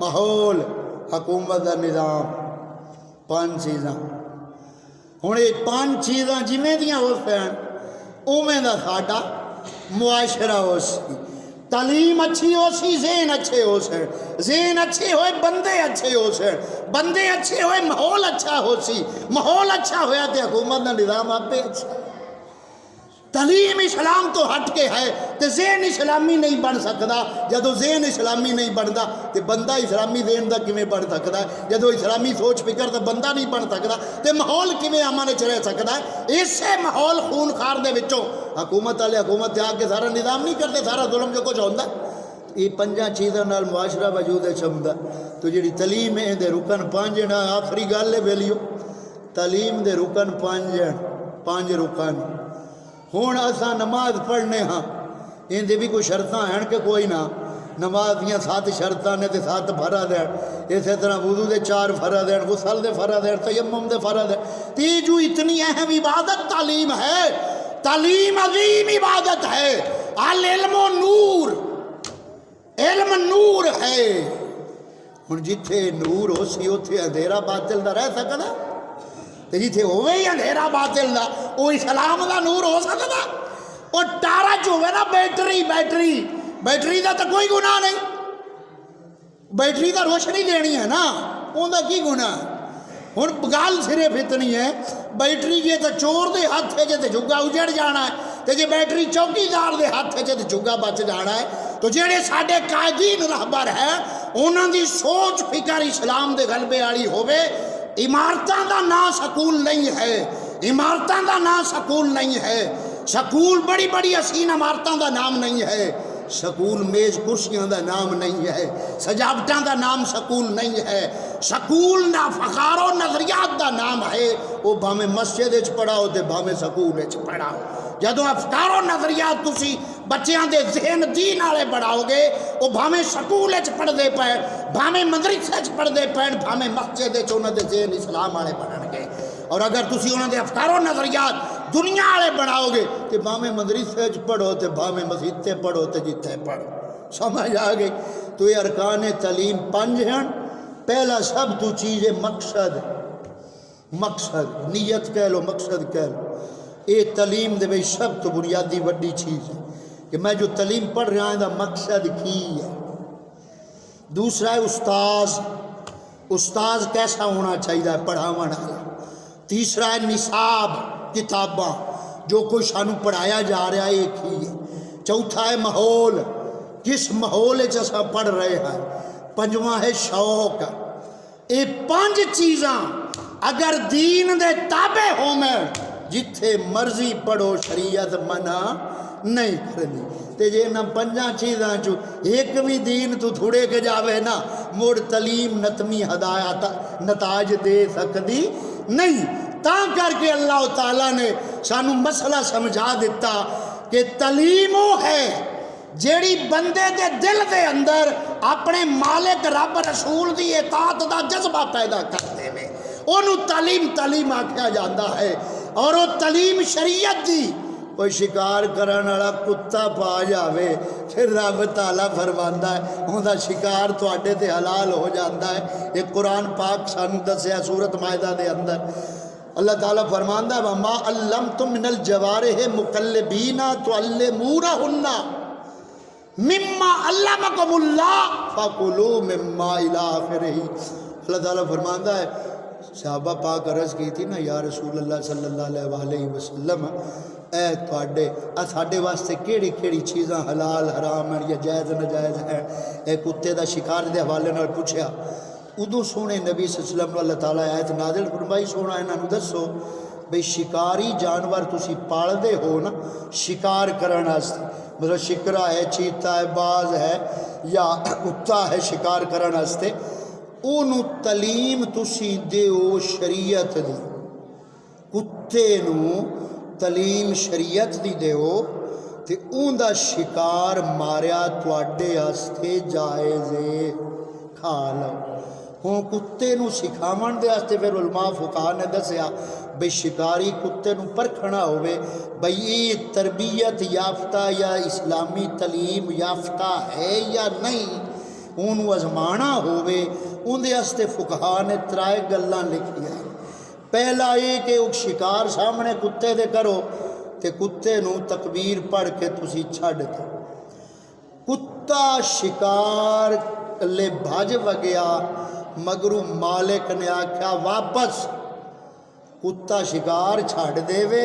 ماحول حکومت کا نظام 5 چیزاں ہوں یہ 5 چیزاں جویں دیاں ہو سن اوویں دا ساڈا معاشرہ ہو سی تعلیم اچھی ہو سی ذہن اچھے ہو سن ذہن اچھے ہوئے بندے اچھے ہو سن بندے اچھے ہوئے ماحول اچھا ہو سی ماحول اچھا ہویا تے حکومت کا نظام آپ اچھا تعلیم اسلام تو ہٹ کے ہے تو ذہن اسلامی نہیں بن سکتا. جدو ذہن اسلامی نہیں بنتا تو بندہ اسلامی ذہن کا کیویں بن سکتا ہے؟ جدو اسلامی سوچ فکر تو بندہ نہیں بن سکتا تو ماحول کیویں امن چ رہ سکتا ہے؟ اسے ماحول خون خار دے وچوں حکومت والے حکومت آ کے سارا نظام نہیں کرتے، سارا ظلم جو کچھ ہوتا ہے. یہ پنجاں چیزاں نال معاشرہ وجود چمدا. تو جڑی تعلیم ہے دے رکن پانچ نا، آخری گل ہے ویلیو تعلیم دے رکن پانچ رکن. ہوں اساں نماز پڑھنے ہاں ان دے بھی کوئی شرطاں ہیں کہ کوئی نہ؟ نماز دیاں 7 شرطاں نے تے 7 فرض ہیں. اسی طرح وضو دے 4 فرض ہیں، غسل دے فرض ہیں، تیمم دے فرض ہیں. تیجو اتنی اہم عبادت تعلیم ہے. تعلیم عظیم عبادت ہے. العلم و نور، علم نور ہے. ہوں جتھے نور ہو سی اتنے اندھیرا باطل دا رہ سکتا، جتھے ہوئے ہی اندھیرا باطل دا وہ اسلام دا نور ہو سکتا. اور ٹارچ ہوئے نا بیٹری دا تو کوئی گناہ نہیں. بیٹری دا روشنی دینی ہے نا، ان دا کی گناہ؟ ہوں گل صرف اتنی ہے بیٹری جی تو چور دے ہاتھ جے تو جگا اجڑ جانا ہے، تو جی بیٹری چوکیدار دے ہاتھ جے تو جگا بچ جانا ہے. تو جہے سارے قائدین رہبر ہیں انہوں دی سوچ فکر اسلام دے غلبے والی ہوے. عمارتاں دا نام سکول نہیں ہے، عمارتاں دا نام سکول نہیں ہے. سکول بڑی بڑی حسین عمارتاں دا نام نہیں ہے. سکول میز کرسیاں دا نام نہیں ہے. سجاوٹاں دا نام سکول نہیں ہے. سکول نہ فخار و نظریات دا نام ہے. وہ بھاویں مسجد وچ پڑھاؤ تے بھاویں سکول وچ پڑھاؤ. جدو افکار و نظریات تسی بچیاں دے ذہن دین والے بڑھاؤ گے، وہ بھاویں سکول وچ پڑھدے پے، بھاویں مدرسے وچ پڑھدے پے، بھاویں مسجد وچ انہاں دے ذہن اسلام والے بنن گے. اور اگر تسی انہاں دے افکار و نظریات دنیا والے بناؤ گے تو بھاویں مدرسے وچ پڑھو تے بھاویں مسجد تے پڑھو تے جتھے پڑھو. سمجھ آ گئی؟ تو یہ ارکان تعلیم 5 ہیں. پہلا سب تو چیز ہے مقصد نیت کہہ لو، مقصد کہہ لو. یہ تعلیم دے بھئی سب تو بنیادی وڈی چیز ہے کہ میں جو تعلیم پڑھ رہا ہوں دا مقصد کی ہے. دوسرا ہے استاذ کیسا ہونا چاہیے پڑھاون والا. تیسرا ہے نصاب، کتاباں جو کوئی سانو پڑھایا جا رہا ہے ایک ہی ہے. چوتھا ہے ماحول، کس ماحول اساں پڑھ رہے ہیں. پنجواں ہے شوق. یہ 5 چیزاں اگر دین دے تابع ہوویں جتھے مرضی پڑھو شریعت منع نہیں کرنی. تے جے نہ 5 چیزاں چو ایک بھی دین تو تھوڑے کے جاوے نا مڑ تعلیم نتمی ہدایات نتائج دے سکتی نہیں. تا کر کے اللہ تعالیٰ نے سانو مسئلہ سمجھا دیتا کہ تعلیم وہ ہے جیڑی بندے دے دل دے اندر اپنے مالک رب رسول دی اطاعت دا جذبہ پیدا کرتے ہوئے انہوں تعلیم آکھیا جاتا ہے. اور وہ تعلیم شریعت دی. کوئی شکار کرن والا کتا پا جاوے پھر رب تعالیٰ فرماندا ہے ان دا شکار تواڈے تے حلال ہو جاتا ہے. یہ قرآن پاک سانو دسیا سورت مائدہ دے اندر اللہ تعالیٰ فرماندا ہے وما علمتم من الجوارح مقلبین تعلمونہن مما علمکم اللہ فکلوا مما الی آخرہ. اللہ تعالیٰ فرماندا ہے صحابہ پاک عرض کی تھی نا یا رسول اللہ صلی اللہ علیہ وسلم اے ساڈے واسطے کیڑی کیڑی چیزاں حلال حرام ہیں یا جائز ناجائز ہیں. اے کتے دا شکار دے حوالے نال پوچھیا. ادو سونے نبی صلی اللہ علیہ وسلم اللہ تعالیٰ آیت نازل فرمائی سونا انہاں نوں دسو بھئی شکاری جانور تسی پالدے ہو نا شکار کرن واسطے، مطلب شکرا ہے، چیتا ہے، باز ہے یا کتا ہے شکار کرن واسطے، اونوں تعلیم تسی دیو شریعت دی. کتے نوں تعلیم شریعت دی دیو تے اون دا شکار ماریا تواڈے واسطے جائز ہے، کھا لو. ہوں کتے نوں سکھاون دے واسطے پھر علماء فقہاء نے دسیا بھئی شکاری کتے نوں پرکھنا ہوئے بھئی یہ تربیت یافتہ یا اسلامی تعلیم یافتہ ہے یا نہیں، انہوں ازمانا ہوئے. اندے واسطے فقہاء نے 3 گلاں لکھیاں. پہلا یہ کہ وہ شکار سامنے کتے دے کرو تے کتے نوں تکبیر پڑھ کے تسی چھڈ دو. کتا شکار لے بھج وگیا مگرو مالک نے آکھیا واپس. کتا شکار چھڈ دے وے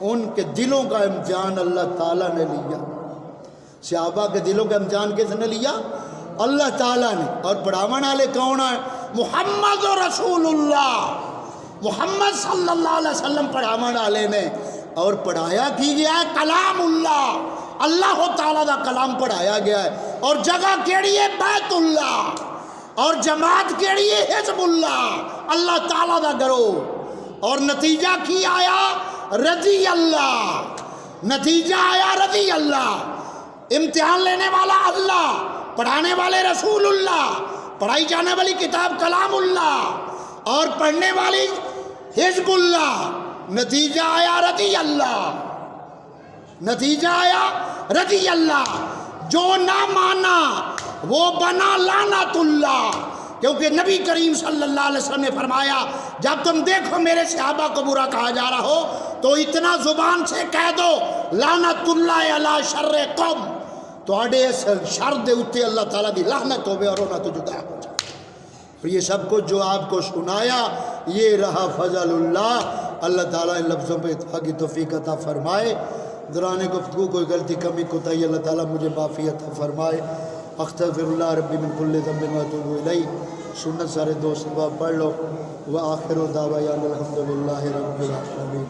ان کے دلوں کا امتحان اللہ تعالیٰ نے لیا. صحابہ کے دلوں کا امتحان کس نے لیا؟ اللہ تعالیٰ نے. اور پڑھاون والے کون ہیں؟ محمد رسول اللہ، محمد صلی اللہ علیہ وسلم پڑھاون والے نے. اور پڑھایا کی گیا ہے کلام اللہ، اللہ تعالیٰ دا کلام پڑھایا گیا ہے. اور جگہ کیڑی ہے؟ بیت اللہ. اور جماعت کیڑی ہے؟ حزب اللہ، اللہ تعالیٰ دا گروہ. اور نتیجہ کی آیا؟ رضی اللہ. نتیجہ آیا رضی اللہ. امتحان لینے والا اللہ، پڑھانے والے رسول اللہ، پڑھائی جانے والی کتاب کلام اللہ، اور پڑھنے والی حزب اللہ. نتیجہ آیا رضی اللہ. نتیجہ آیا رضی اللہ. جو نہ مانا وہ بنا لعنت اللہ. کیونکہ نبی کریم صلی اللہ علیہ وسلم نے فرمایا جب تم دیکھو میرے صحابہ کو برا کہا جا رہا ہو تو اتنا زبان سے کہہ دو لعنت اللہ علی شر قوم، تواڈے اس شر دے اوتے اللہ تعالیٰ دی لعنت ہوے اور انہاں تو جدا ہو جائے. اور یہ سب کچھ جو آپ کو سنایا یہ رہا فضل اللہ. اللہ تعالیٰ ان لفظوں پہ اتفاق کی توفیق عطا فرمائے. دوران گفتگو کوئی غلطی کمی کوتاہی اللہ تعالیٰ مجھے معافی عطا فرمائے. استغفر اللہ ربی من کل ذنب واتوب الیہ. سنت سارے دوست باب پڑھ لو. وآخر دعوانا الحمدللہ رب العالمین.